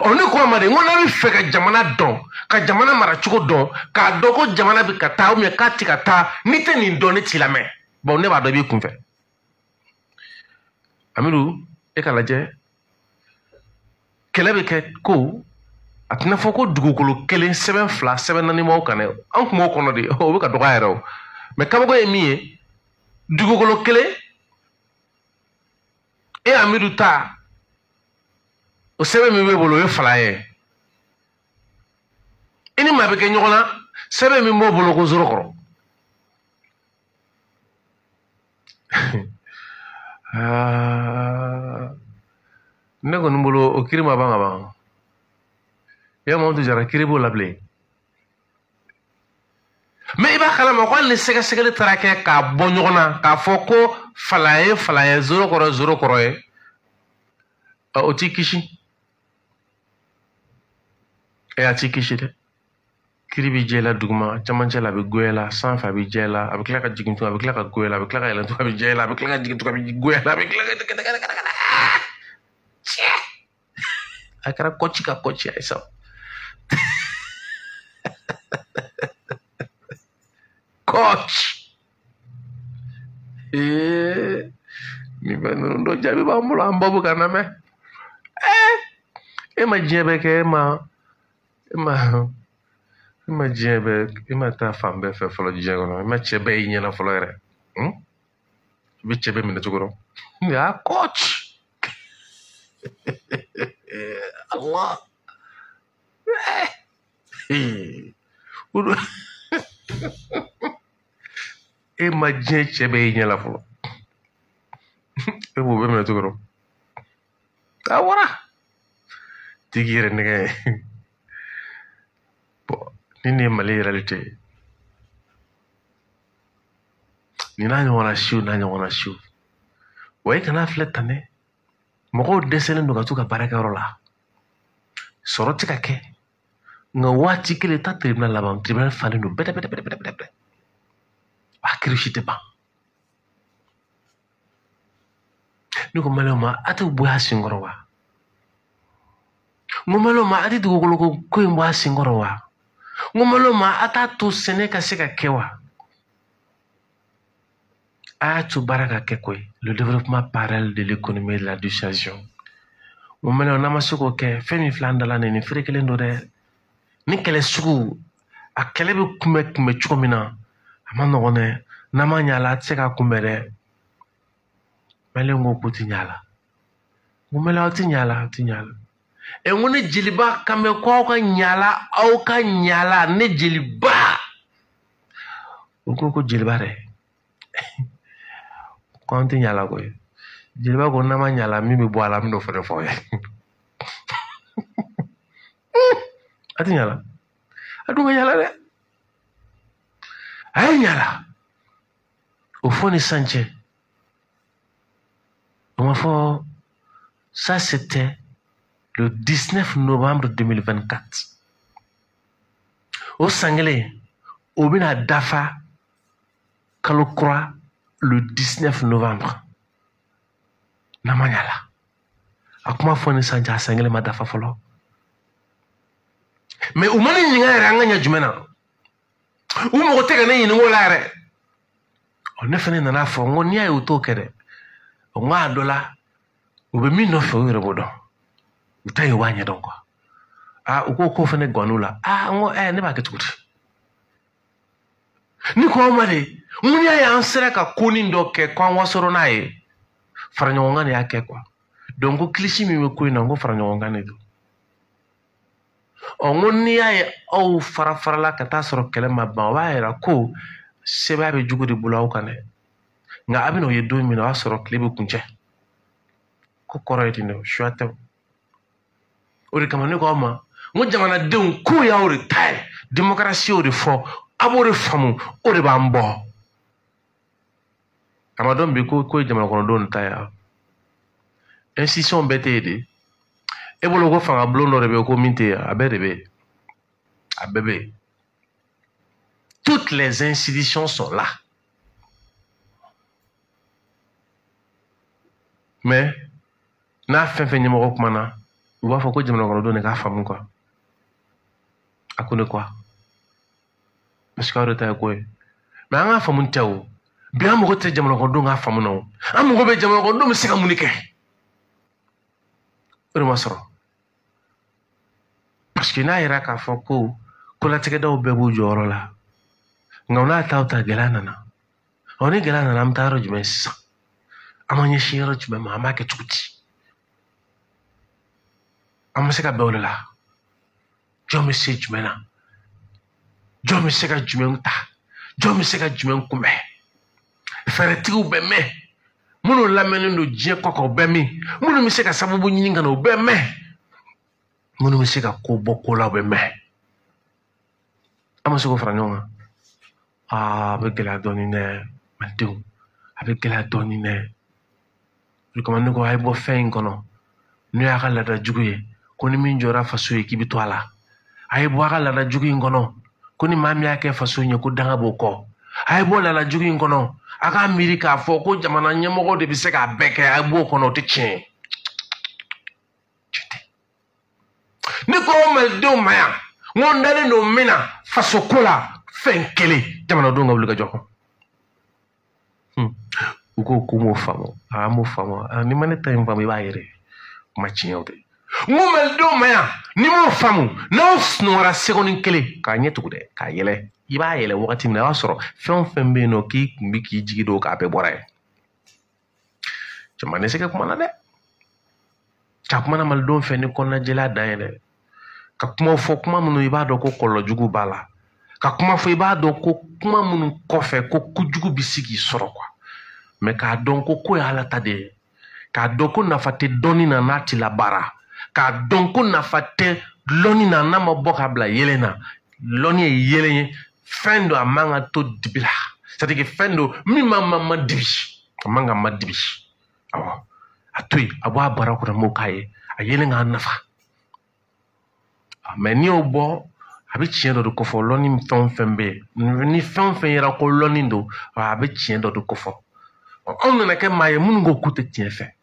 Ne ko a ma de n ko n'a bɛ fɛ ka jamana dɔn ka jamana maracogo dɔn k'a dɔn ko jamana bɛ ka taa ou bien k'a tɛ ka taa n'i tɛ nin dɔn ne t'i lamɛn bon ne b'a dɔn i b'i kunfɛ. Amidu e ka lajɛ kɛlɛ bɛ kɛ ko a tɛna fɔ ko dugukolo kelen sɛbɛn fila sɛbɛn naani m'aw kan dɛ an tun b'o kɔnɔ de o bɛ ka dɔgɔya yɛrɛ o mais kabako ye min ye dugukolo kelen e Amidu ta o sɛbɛn min b'e bolo o ye fala ye i ni maa bɛ kɛ ɲɔgɔn na sɛbɛn min b'o bolo ko Zorokɔrɔ ne kɔni bolo o kiri ma ban ka ban ya Mamadu Jara kiri b'o la bilen mais i b'a kalama ko hali ni sɛgɛsɛgɛli taara kɛ k'a bɔ ɲɔgɔn na k'a fɔ ko fala ye Zorokɔrɔ ye o t'i kisi. A t'i kisi dɛ kiri bɛ jɛ la duguma camancɛ la a bɛ goya la sanfɛ a bɛ jɛ la a bɛ tila ka jigin tuguni a bɛ tila ka goya la a bɛ tila ka yɛlɛn tuguni a bɛ jɛ la a bɛ tila ka jigin tuguni a bɛ goya la a bɛ tila ka a kɛra kɔci ka kɔci a ye sa kɔci nin bɛ ninnu dɔ jaabi b'an bolo an baw bɛ ka lamɛn e ma diɲɛ bɛɛ kɛ e ma diɲɛ bɛɛ e ma taa fan bɛɛ fɛ fɔlɔ diɲɛ kɔnɔ e ma cɛ bɛɛ y'i ɲɛna fɔlɔ yɛrɛ i bɛ cɛ bɛɛ minɛ cogo dɔn kɔci Allah e ma diɲɛ cɛ bɛɛ y'i ɲɛna fɔlɔ e b'o bɛɛ minɛ cogo dɔn a wara tigi yɛrɛ nɛgɛ ni nin ye Mali réalité ye nin n'a ɲɔgɔnna siw wa e kana filɛ tan dɛ mɔgɔw dɛsɛlen don ka t'u ka baarakɛyɔrɔ la sɔrɔ tɛ ka kɛ nka waati kelen ta tribunal laban tribunal falen don bɛtɛ a kiri si tɛ ban ne ko maliyɛnw ma a tɛ bɔ a sen kɔrɔ wa n ko maliyɛnw ma a tɛ dugukolo ko in bɔ a sen kɔrɔ wa n ko maliyɛnw ma a t'a to sɛnɛ ka se ka kɛ wa a y'a to baara ka kɛ koyi le développement parallèle de l'économie et de la dissuasion n ko maliyɛnw n'an ma se k'o kɛ fɛn min filɛ an da la nin feere kelen don dɛ ni kɛlɛ sugu a kɛlɛ bɛ kunbɛ cogo min na a ma nɔgɔn dɛ n'an ma ɲɛ a la a tɛ se k'a kunbɛ dɛ maliyɛnw ko k'u tɛ ɲɛ a la n ko maliyɛnw aw tɛ ɲɛ a la aw tɛ ɲɛ a la n ko ne jeliba kan bɛ ko aw ka ɲɛ a la aw ka ɲɛ a la ne jeliba o ko jeliba dɛ an tɛ ɲala koyi jeliba ko n'a ma ɲala min bɛ bɔ a la an bɛ n'o fana fɔ ye a tɛ ɲala a dun ka ɲala dɛ a ye ɲala au fond ni Sanchez. Enfin, ça c'était le 19 novembre 2024. Au Sanglé, au Bina Dafa, Kalokra, le 19 novembre. Namanyala. A comment faut ne Sanchez Sanglé ma Dafa folo. Mais au moment où il y a un gars jumena, où mon côté gagné une wolare. On est fini dans la forme, on y a eu tout kere. On a $1, on veut 1900 €. Vous t'avez wagné donc quoi. Ah, ou quoi fait là. Ah, on n'est pas que tout. Ni quoi on m'a dit, on y a un serre à Kunindo que quand on sort nae, Franyonga ne yake quoi. Donc au cliché mi me couille nango Franyonga ne do. On y a au farafara kata soro kelema bawa era ko. Seba be jugo de bulaw kane nga abino ye 2 mina wasoro klebe kunche ko koroyti no shwata ori kamane ko ma mo jamana deun ko ya ori tay démocratie ori fo abori famu ori bambo amadon be ko jamana ko don tay institution BTD e bolo ko fanga blondo rebe ko minte abebe toutes les institutions sont là. Mais, n'a fait numéro comme ça. Vous voyez, faut que je me donne une femme quoi. À quoi de quoi? Parce que on quoi? Mais on a femme tao. Bien me retrouver je me donne une femme non. On me retrouver je me donne c'est comme unique. Parce que na ira ka foko ko la tege do bebu joro la. Ngona tauta gelana na. Oni gelana na mtaro jumesa. Amanye shiro chube mama ke tuti. Amaseka bewlela. Jomi se jumena. Jomi seka jumenta. Jomi seka jumen kume. Fereti u beme. Munu lamene no je koko bemi. Munu mi seka sababu nyinga no beme. Munu mi seka ko boko la beme. Amaseko franyonga. Avec la donne maintenant avec la donne je commande ko ay bo fen kono nu ya kala da juguye koni min jora faso e kibi toala ay bo kala da juguye ngono koni mami yake faso nye ko danga boko ay bo la juguye ngono aka amerika fo ko jamana nyemo de bi se ka beke ay bo kono te chin ni ko mel do maya ngondale no mina faso kola fenkele jamana do ngablu ga joko uko kumo famo amo famo ni maneta imfamo ibaire machinyote ngumel do maya ni mo famu no snora sekonin kele ka nyetude ka yele iba yele wakati na wasoro fembe no ki mbiki jigido ka be boray jamane seke kuma na de ta kuma na mal do fe ni konna jela dayele ka kuma fo kuma munu iba do ko kollo jugu bala ka kuma fo iba do ko kuma munu kofe ko kujugu bisigi soro kwa me ka don ko ya ala tade ka don ko nafate doni na nati la bara ka don ko nafate loni na na maboka bla yelena loni yelene fendo amanga to dibila c'est-à-dire que fendo mi mama dibi amanga madibi awa atui abwa bara ko mo kaye ayelenga nafa mais ni obo abi chien do ko fo loni fembe ni fembe yera ko loni do abi chien do ko fo on ne ke maye mun go kute tien fe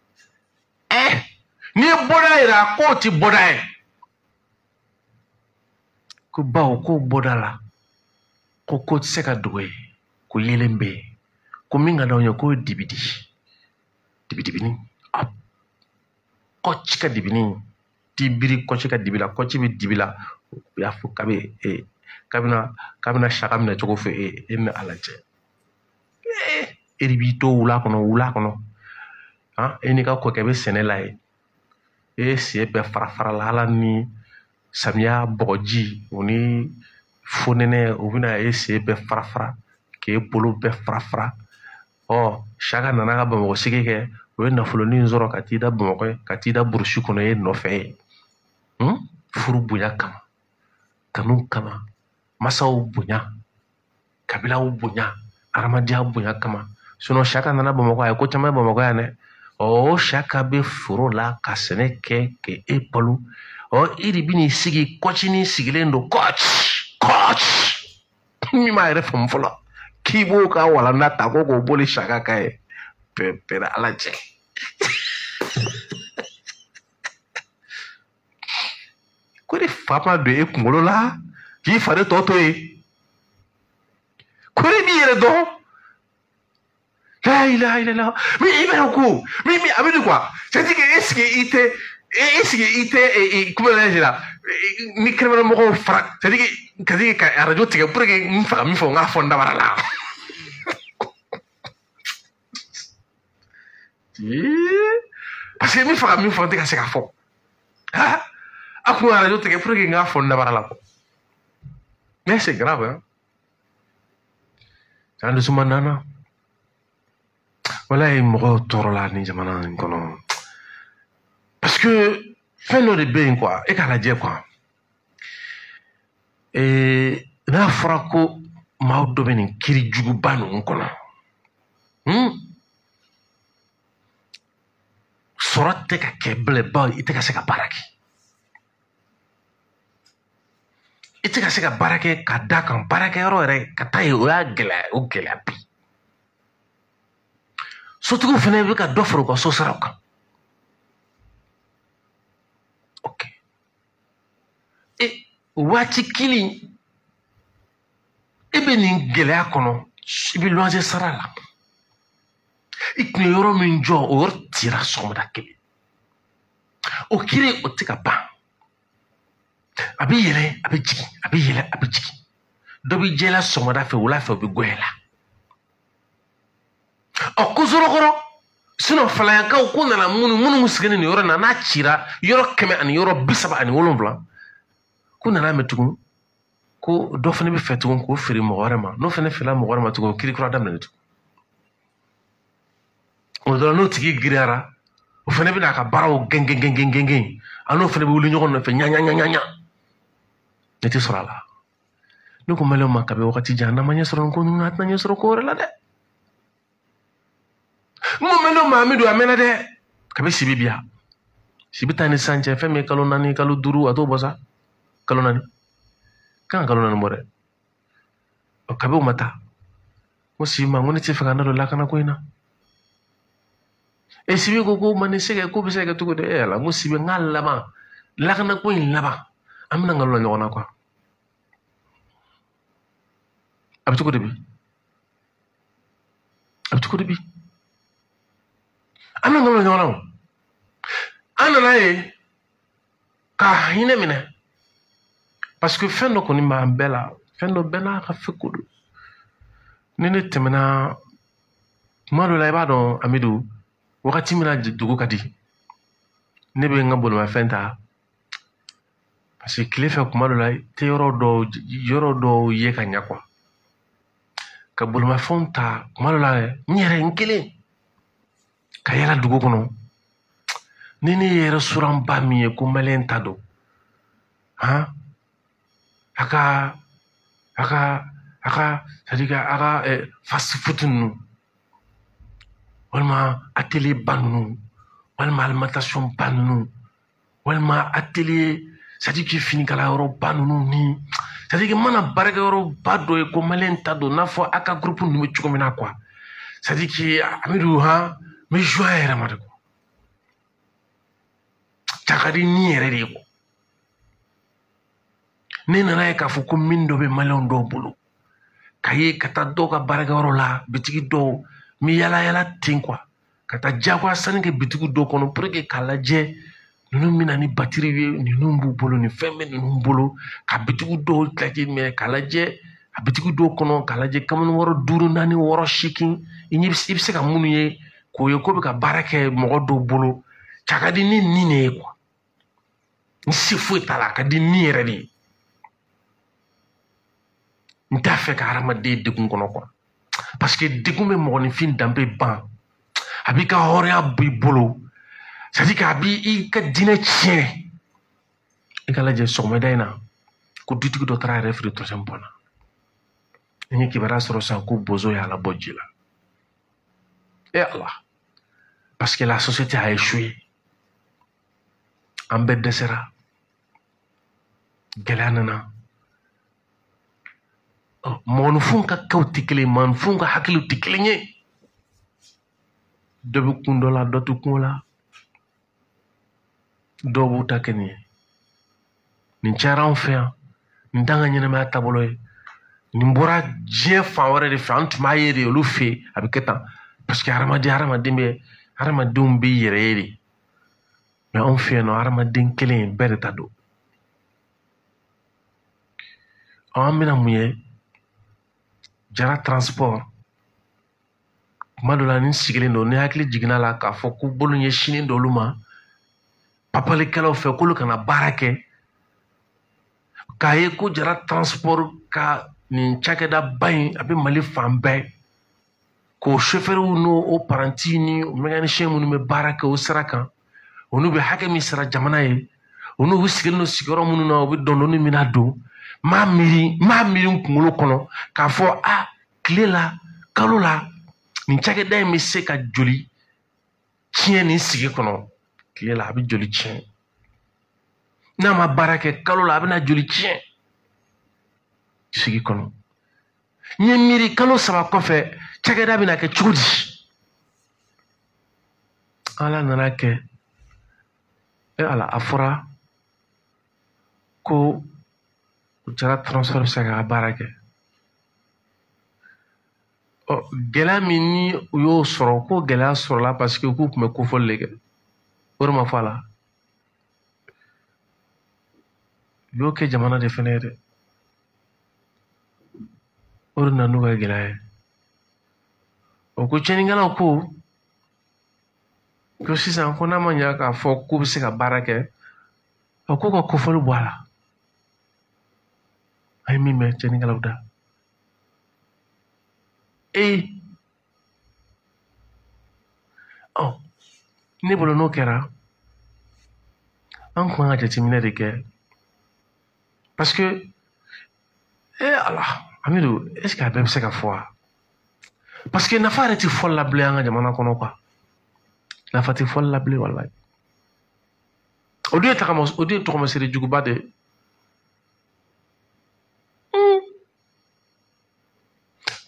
ni boda ira ko ti boda e ko bawo ko bodala ko seka doye ko yelembe ko minga dawo ko dibidi ni ko chika dibini tibiri ko chika dibila ko chibi dibila ya fu kabe kabina shakamna choko fe en alaje eribito wula kono enika ko kebe senela se be farafara la ni samia boji oni fonene obina se be farafara ke bolo be farafara Saka nana ka Bamakɔ sigi kɛ o ye nafolonin sɔrɔ ka t'i da Bamakɔ ka t'i da burusi kɔnɔ ye nɔfɛ ye furu bonya kama kanu kama masaw bonya kabilaw bonya adamadenya bonya kama Saka nana Bamakɔ a ye ko caman Bamakɔ yan dɛ Saka bɛ foro la ka sɛnɛ kɛ k'e balo e de bɛ n'i sigi kɔcinin sigilen don kɔci min m'a yɛrɛ faamu fɔlɔ k'i b'o ka walanda ta ko k'o boli Saka ka ye pɛrɛ Ala cɛ ko de fa ma don e kunkolo la k'i fari tɔ to ye ko de b'i yɛrɛ dɔn la ilaha illallah mais i bɛ ko mais a bɛ di quoi c'est-à-dire que est-ce que i tɛ comment dirais-je là ni kɛnɛmana mɔgɔw fara c'est-à-dire ka radio tigɛ pour que n faga min fɔ n k'a fɔ n dabara la parce que min faga min fɔ n tɛ ka se k'a fɔ a kun radio tigɛ pour que n k'a fɔ n dabara la mais c'est grave hein c'est un dusuma nana walayi mɔgɔw tɔɔrɔ la ni jamana in kɔnɔ parce que fɛn dɔ de bɛ yen quoi e k'a lajɛ quoi n'a fɔra ko maa dɔ bɛ nin kiiri juguba ninnu kɔnɔ sɔrɔ tɛ ka kɛ bilen bawo i tɛ ka se ka baara kɛ i tɛ ka se ka baara kɛ ka d'a kan baarakɛyɔrɔ yɛrɛ ka taa yen o y'a gɛlɛya bi sotigiw fana bɛ ka dɔ fara u ka so saraw kan ok waati kelen e bɛ nin gɛlɛya kɔnɔ i bɛ luwanse sara la i tun ye yɔrɔ min jɔ o yɔrɔ cira sɔgɔmada kelen o kiiri o tɛ ka ban a bɛ yɛlɛ a bɛ jigin a bɛ yɛlɛ a bɛ jigin dɔ bɛ jɛla sɔgɔmada fɛ wula fɛ o bɛ goyɛ la ko Zorokɔrɔ sinon falayakaw ko nana minnu sigilen nin yɔrɔ in na n'a cira yɔrɔ 137 ko nana mɛn tugun ko dɔ fana bɛ fɛ tugun k'o feere mɔgɔ wɛrɛ ma n'o fana feerela mɔgɔ wɛrɛ ma tugun o kiiri kura daminɛ tugun o dɔrɔn n'o tigi giriyara o fana bɛ n'a ka baaraw gɛn a n'o fana bɛ wuli ɲɔgɔn nɔfɛ ɲa ne tɛ sɔrɔ a la ne ko maliyɛnw ma kabi wagati jan n'an ma ɲɛ sɔrɔ ko ninnu a tɛna ɲɛ sɔrɔ ko wɛrɛ la dɛ Mumelo Mahamidou a mɛnna dɛ kabi Sibi biya Sibi ta ni san cɛ fɛn min ye kalo 4 kalo 5 a t'o bɔ sa kalo 4 kan kalo 4 bɔ dɛ o kabi o ma taa ko Sibi ma ko ne tɛ fɛ ka na don lakana ko in na Sibi ko man ni se kɛ ko bɛ se ka kɛ cogo di ala ko Sibi n k'a laban lakana ko in laban an bɛna nkalon la ɲɔgɔn na quoi a bɛ cogo di bi an bɛna nkalon la ɲɔgɔn na an nana ye ka hinɛ minɛ parce que fɛn dɔ kɔni b'an bɛɛ la fɛn dɔ bɛɛ n'a ka feko don ni ne tɛmɛna tuma dɔ la i b'a dɔn Amidou wagati min na dugu ka di ne bɛ n ka bolimafɛn ta parce que tile fɛ tuma dɔ la i tɛ yɔrɔ dɔw ye ka ɲɛ quoi ka bolimafɛnw ta tuma dɔ la n yɛrɛ n kelen ka yala dugu kɔnɔ ni ne yɛrɛ suranba min ye ko maliyɛn ta don a ka c'est-à-dire a ka fast food ninnu walima atelier ba ninnu walima alimentation ba ninnu walima atelier c'est-à-dire que finikala yɔrɔ ba ninnu ni c'est-à-dire que mana baarakɛ yɔrɔ ba dɔ ye ko maliyɛn ta don n'a fɔ a ka groupe ninnu bɛ cogo min na quoi c'est-à-dire que Amidou n bɛ joie yɛrɛ ma de quoi a ka di ni yɛrɛ de ye quoi ne nana ye k'a fɔ ko min dɔ bɛ maliyɛnw dɔw bolo ka ye ka taa dɔw ka baarakɛyɔrɔ la bitigi dɔw n bɛ yala ten quoi ka taa diyagoya sanni kɛ bitigi dɔw kɔnɔ pour que k'a lajɛ ninnu bɛ na ni batiri ye ninnu b'u bolo ni fɛn bɛ ninnu bolo ka bitigi dɔw lajɛ mɛ k'a lajɛ a bitigi dɔw kɔnɔ k'a lajɛ kamalen 6 5 4 6 8 i bɛ se ka minnu ye k'o ye k'o bɛ ka baara kɛ mɔgɔ dɔw bolo a ka di ni nin de ye quoi n se foyi t'a la a ka di nin yɛrɛ de ye n t'a fɛ ka hadamaden degun kɔnɔ quoi parce que degun bɛ mɔgɔninfin danbe ban a b'i ka hɔrɔnya bɔ i bolo c'est à dire k'a b'i ka diinɛ tiɲɛ i ka lajɛ sɔgɔmada in na ko dutigi dɔ taara a yɛrɛ feere troisième point na n ye kibaruya sɔrɔ sisan ko bozo y'a labɔ ji la et Allah parce que la société a échoué an bɛɛ dɛsɛra gɛlɛya nana mɔgɔninfinw ka kɛw tɛ kelen ye mɔgɔninfinw ka hakiliw tɛ kelen ye dɔ bɛ kun dɔ la dɔ tɛ kun la dɔw b'u ta kɛ nin ye nin cayara anw fɛ yan nin t'an ka ɲɛnɛmaya taabolo ye nin bɔra diɲɛ fan wɛrɛ de fɛ an tun b'a ye de olu fɛ yen a bɛ kɛ tan parce que hadamadenw bɛ yɛrɛ ye de mais anw fɛ yen nɔ hadamaden kelen bɛɛ de ta don an bɛna mun ye jara transport kuma dɔ la ni sigilen don ni hakili jiginna la k'a fɔ ko bolo ɲɛsinnen dɔ olu ma papalikɛlaw fɛ k'olu kana baara kɛ k'a ye ko jara transport ka nin cakɛda ba in a bɛ mali fan bɛɛ k'o chauffeurw n'o paranti ni mécanicien minnu bɛ baara kɛ o sira kan olu bɛ hakɛ min sara jamana ye olu bɛ sigilen don sigiyɔrɔ minnu na u bɛ dɔndɔnni min na don m'a miiri n kunkolo kɔnɔ k'a fɔ tile la kalo la nin cakɛda in bɛ se ka joli tiɲɛ nin sigi kɔnɔ tile la a bɛ joli tiɲɛ n'a ma baara kɛ kalo la a bɛna joli tiɲɛ sigi kɔnɔ n ye miiri kalo 3 kɔfɛ cakɛda bɛna kɛ cogo di ala nana kɛ ala a fɔra ko jara transfert bɛ se ka baara kɛ gɛlɛya min ni u y'o sɔrɔ ko gɛlɛya sɔrɔla parce que k'u tun bɛ kofɔli de kɛ o de ma fɔ a la u y'o kɛ jamana de fɛnɛ ye dɛ o de nana n'u ka gɛlɛya ye o ko tiɲɛnikɛlaw ko sisan ko n'a ma ɲɛ k'a fɔ k'u bɛ se ka baara kɛ k'u ka kofɔli bɔ a la a ye min mɛn tiɲɛnikɛlaw da ne bolo n'o kɛra an kun kan ka jateminɛ de kɛ parce que ala Amidou est-ce que a bɛɛ bɛ se ka fɔ wa parce que nafa yɛrɛ tɛ fɔli la bilen an ka jamana kɔnɔ quoi nafa tɛ fɔli la bilen walayi o de ye tɔgɔmasiri juguba de ye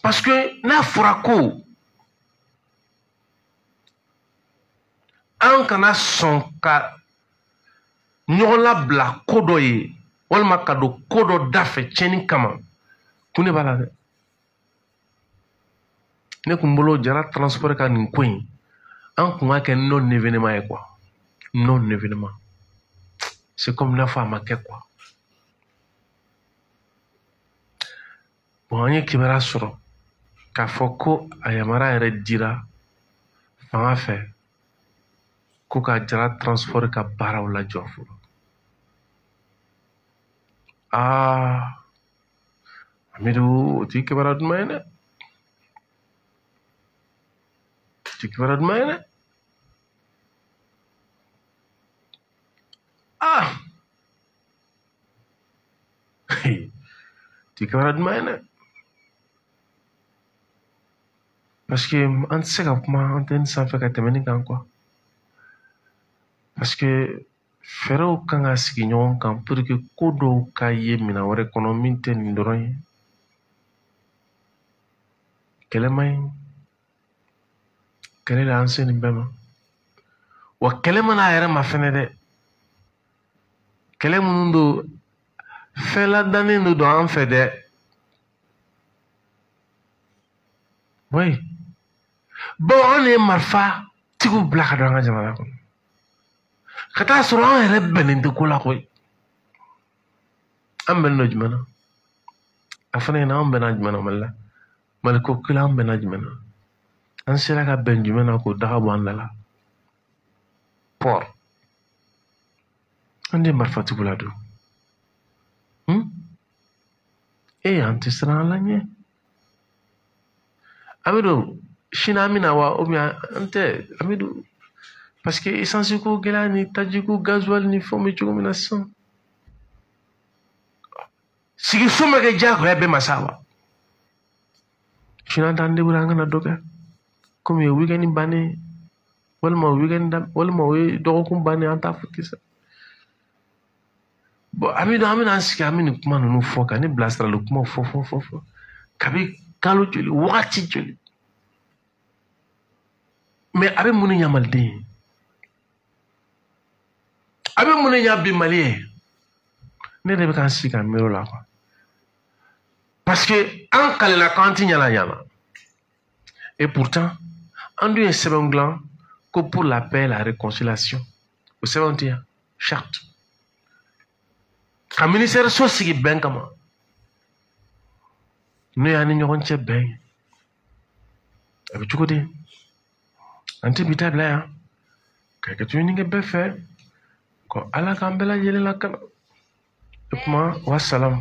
parce que n'a fɔra ko an kana sɔn ka ɲɔgɔn labila ko dɔ ye walima ka don ko dɔ da fɛ tiɲɛni kama kun de b'a la dɛ ne kun bolo jara transport ka nin ko in an kun ka kɛ non événement ye quoi non événement c'est comme n'a fɔ a ma kɛ quoi bon an ye kibaruya sɔrɔ k'a fɔ ko a yamaruya yɛrɛ dira fanga fɛ ko ka jara transport ka baaraw lajɔ fɔlɔ Amidou o tɛ kibaruya duman ye dɛ o tɛ kibaruya duman ye dɛ o tɛ kibaruya duman ye dɛ parce que an tɛ se ka kuma antenne sanfɛ ka tɛmɛ nin kan quoi parce que fɛɛrɛw kan ka sigi ɲɔgɔn kan pour que ko dɔw ka ye minɛn wɛrɛ kɔnɔ min tɛ nin dɔrɔn ye kɛlɛ man ɲi kɛlɛ de an se nin bɛɛ ma wa kɛlɛ mana a yɛrɛ ma fɛnɛ dɛ kɛlɛ minnu don fɛn ladannen de don an fɛ dɛ oui bon an de ye marifa tigiw bila ka don an ka jamana kɔnɔ ka taa sɔrɔ an yɛrɛ bɛnnen tɛ ko la koyi an bɛnnen don jumɛn na a fana ɲɛna an bɛnna jumɛn na Mali la Mali ko kelen an bɛnna jumɛn na an sera ka bɛn jumɛn na k'o daga bɔ an da la port an de ye marifatigiw ladon an tɛ siran an la ɲɛ Amidou China mina wa ou bien ante Amidou parce que essence ko gela ni tajiku gasoil ni fomi chuko mina son sigi soma ke jako ya be masawa China tande buranga na doka comme yo weekend bane walma weekend walma we dogo kum bane anta futisa bon Amidou amina ansiki amini kuma nunu foka ni blastra lo kuma fo kabi kalo joli wakati joli mais abe muni nyamalde abe muni nyabi malien ne de kan sika mero la quoi parce que en kale la kanti nyala et pourtant en deux sebenglan que pour la paix la réconciliation au 71 charte ka ministère so sigi ben kama ne yani ñogon ci ben abi ci ko de anti bi tabla ya kay ka tu ni nga be fe ko ala ka mbela yele la kana kuma wassalam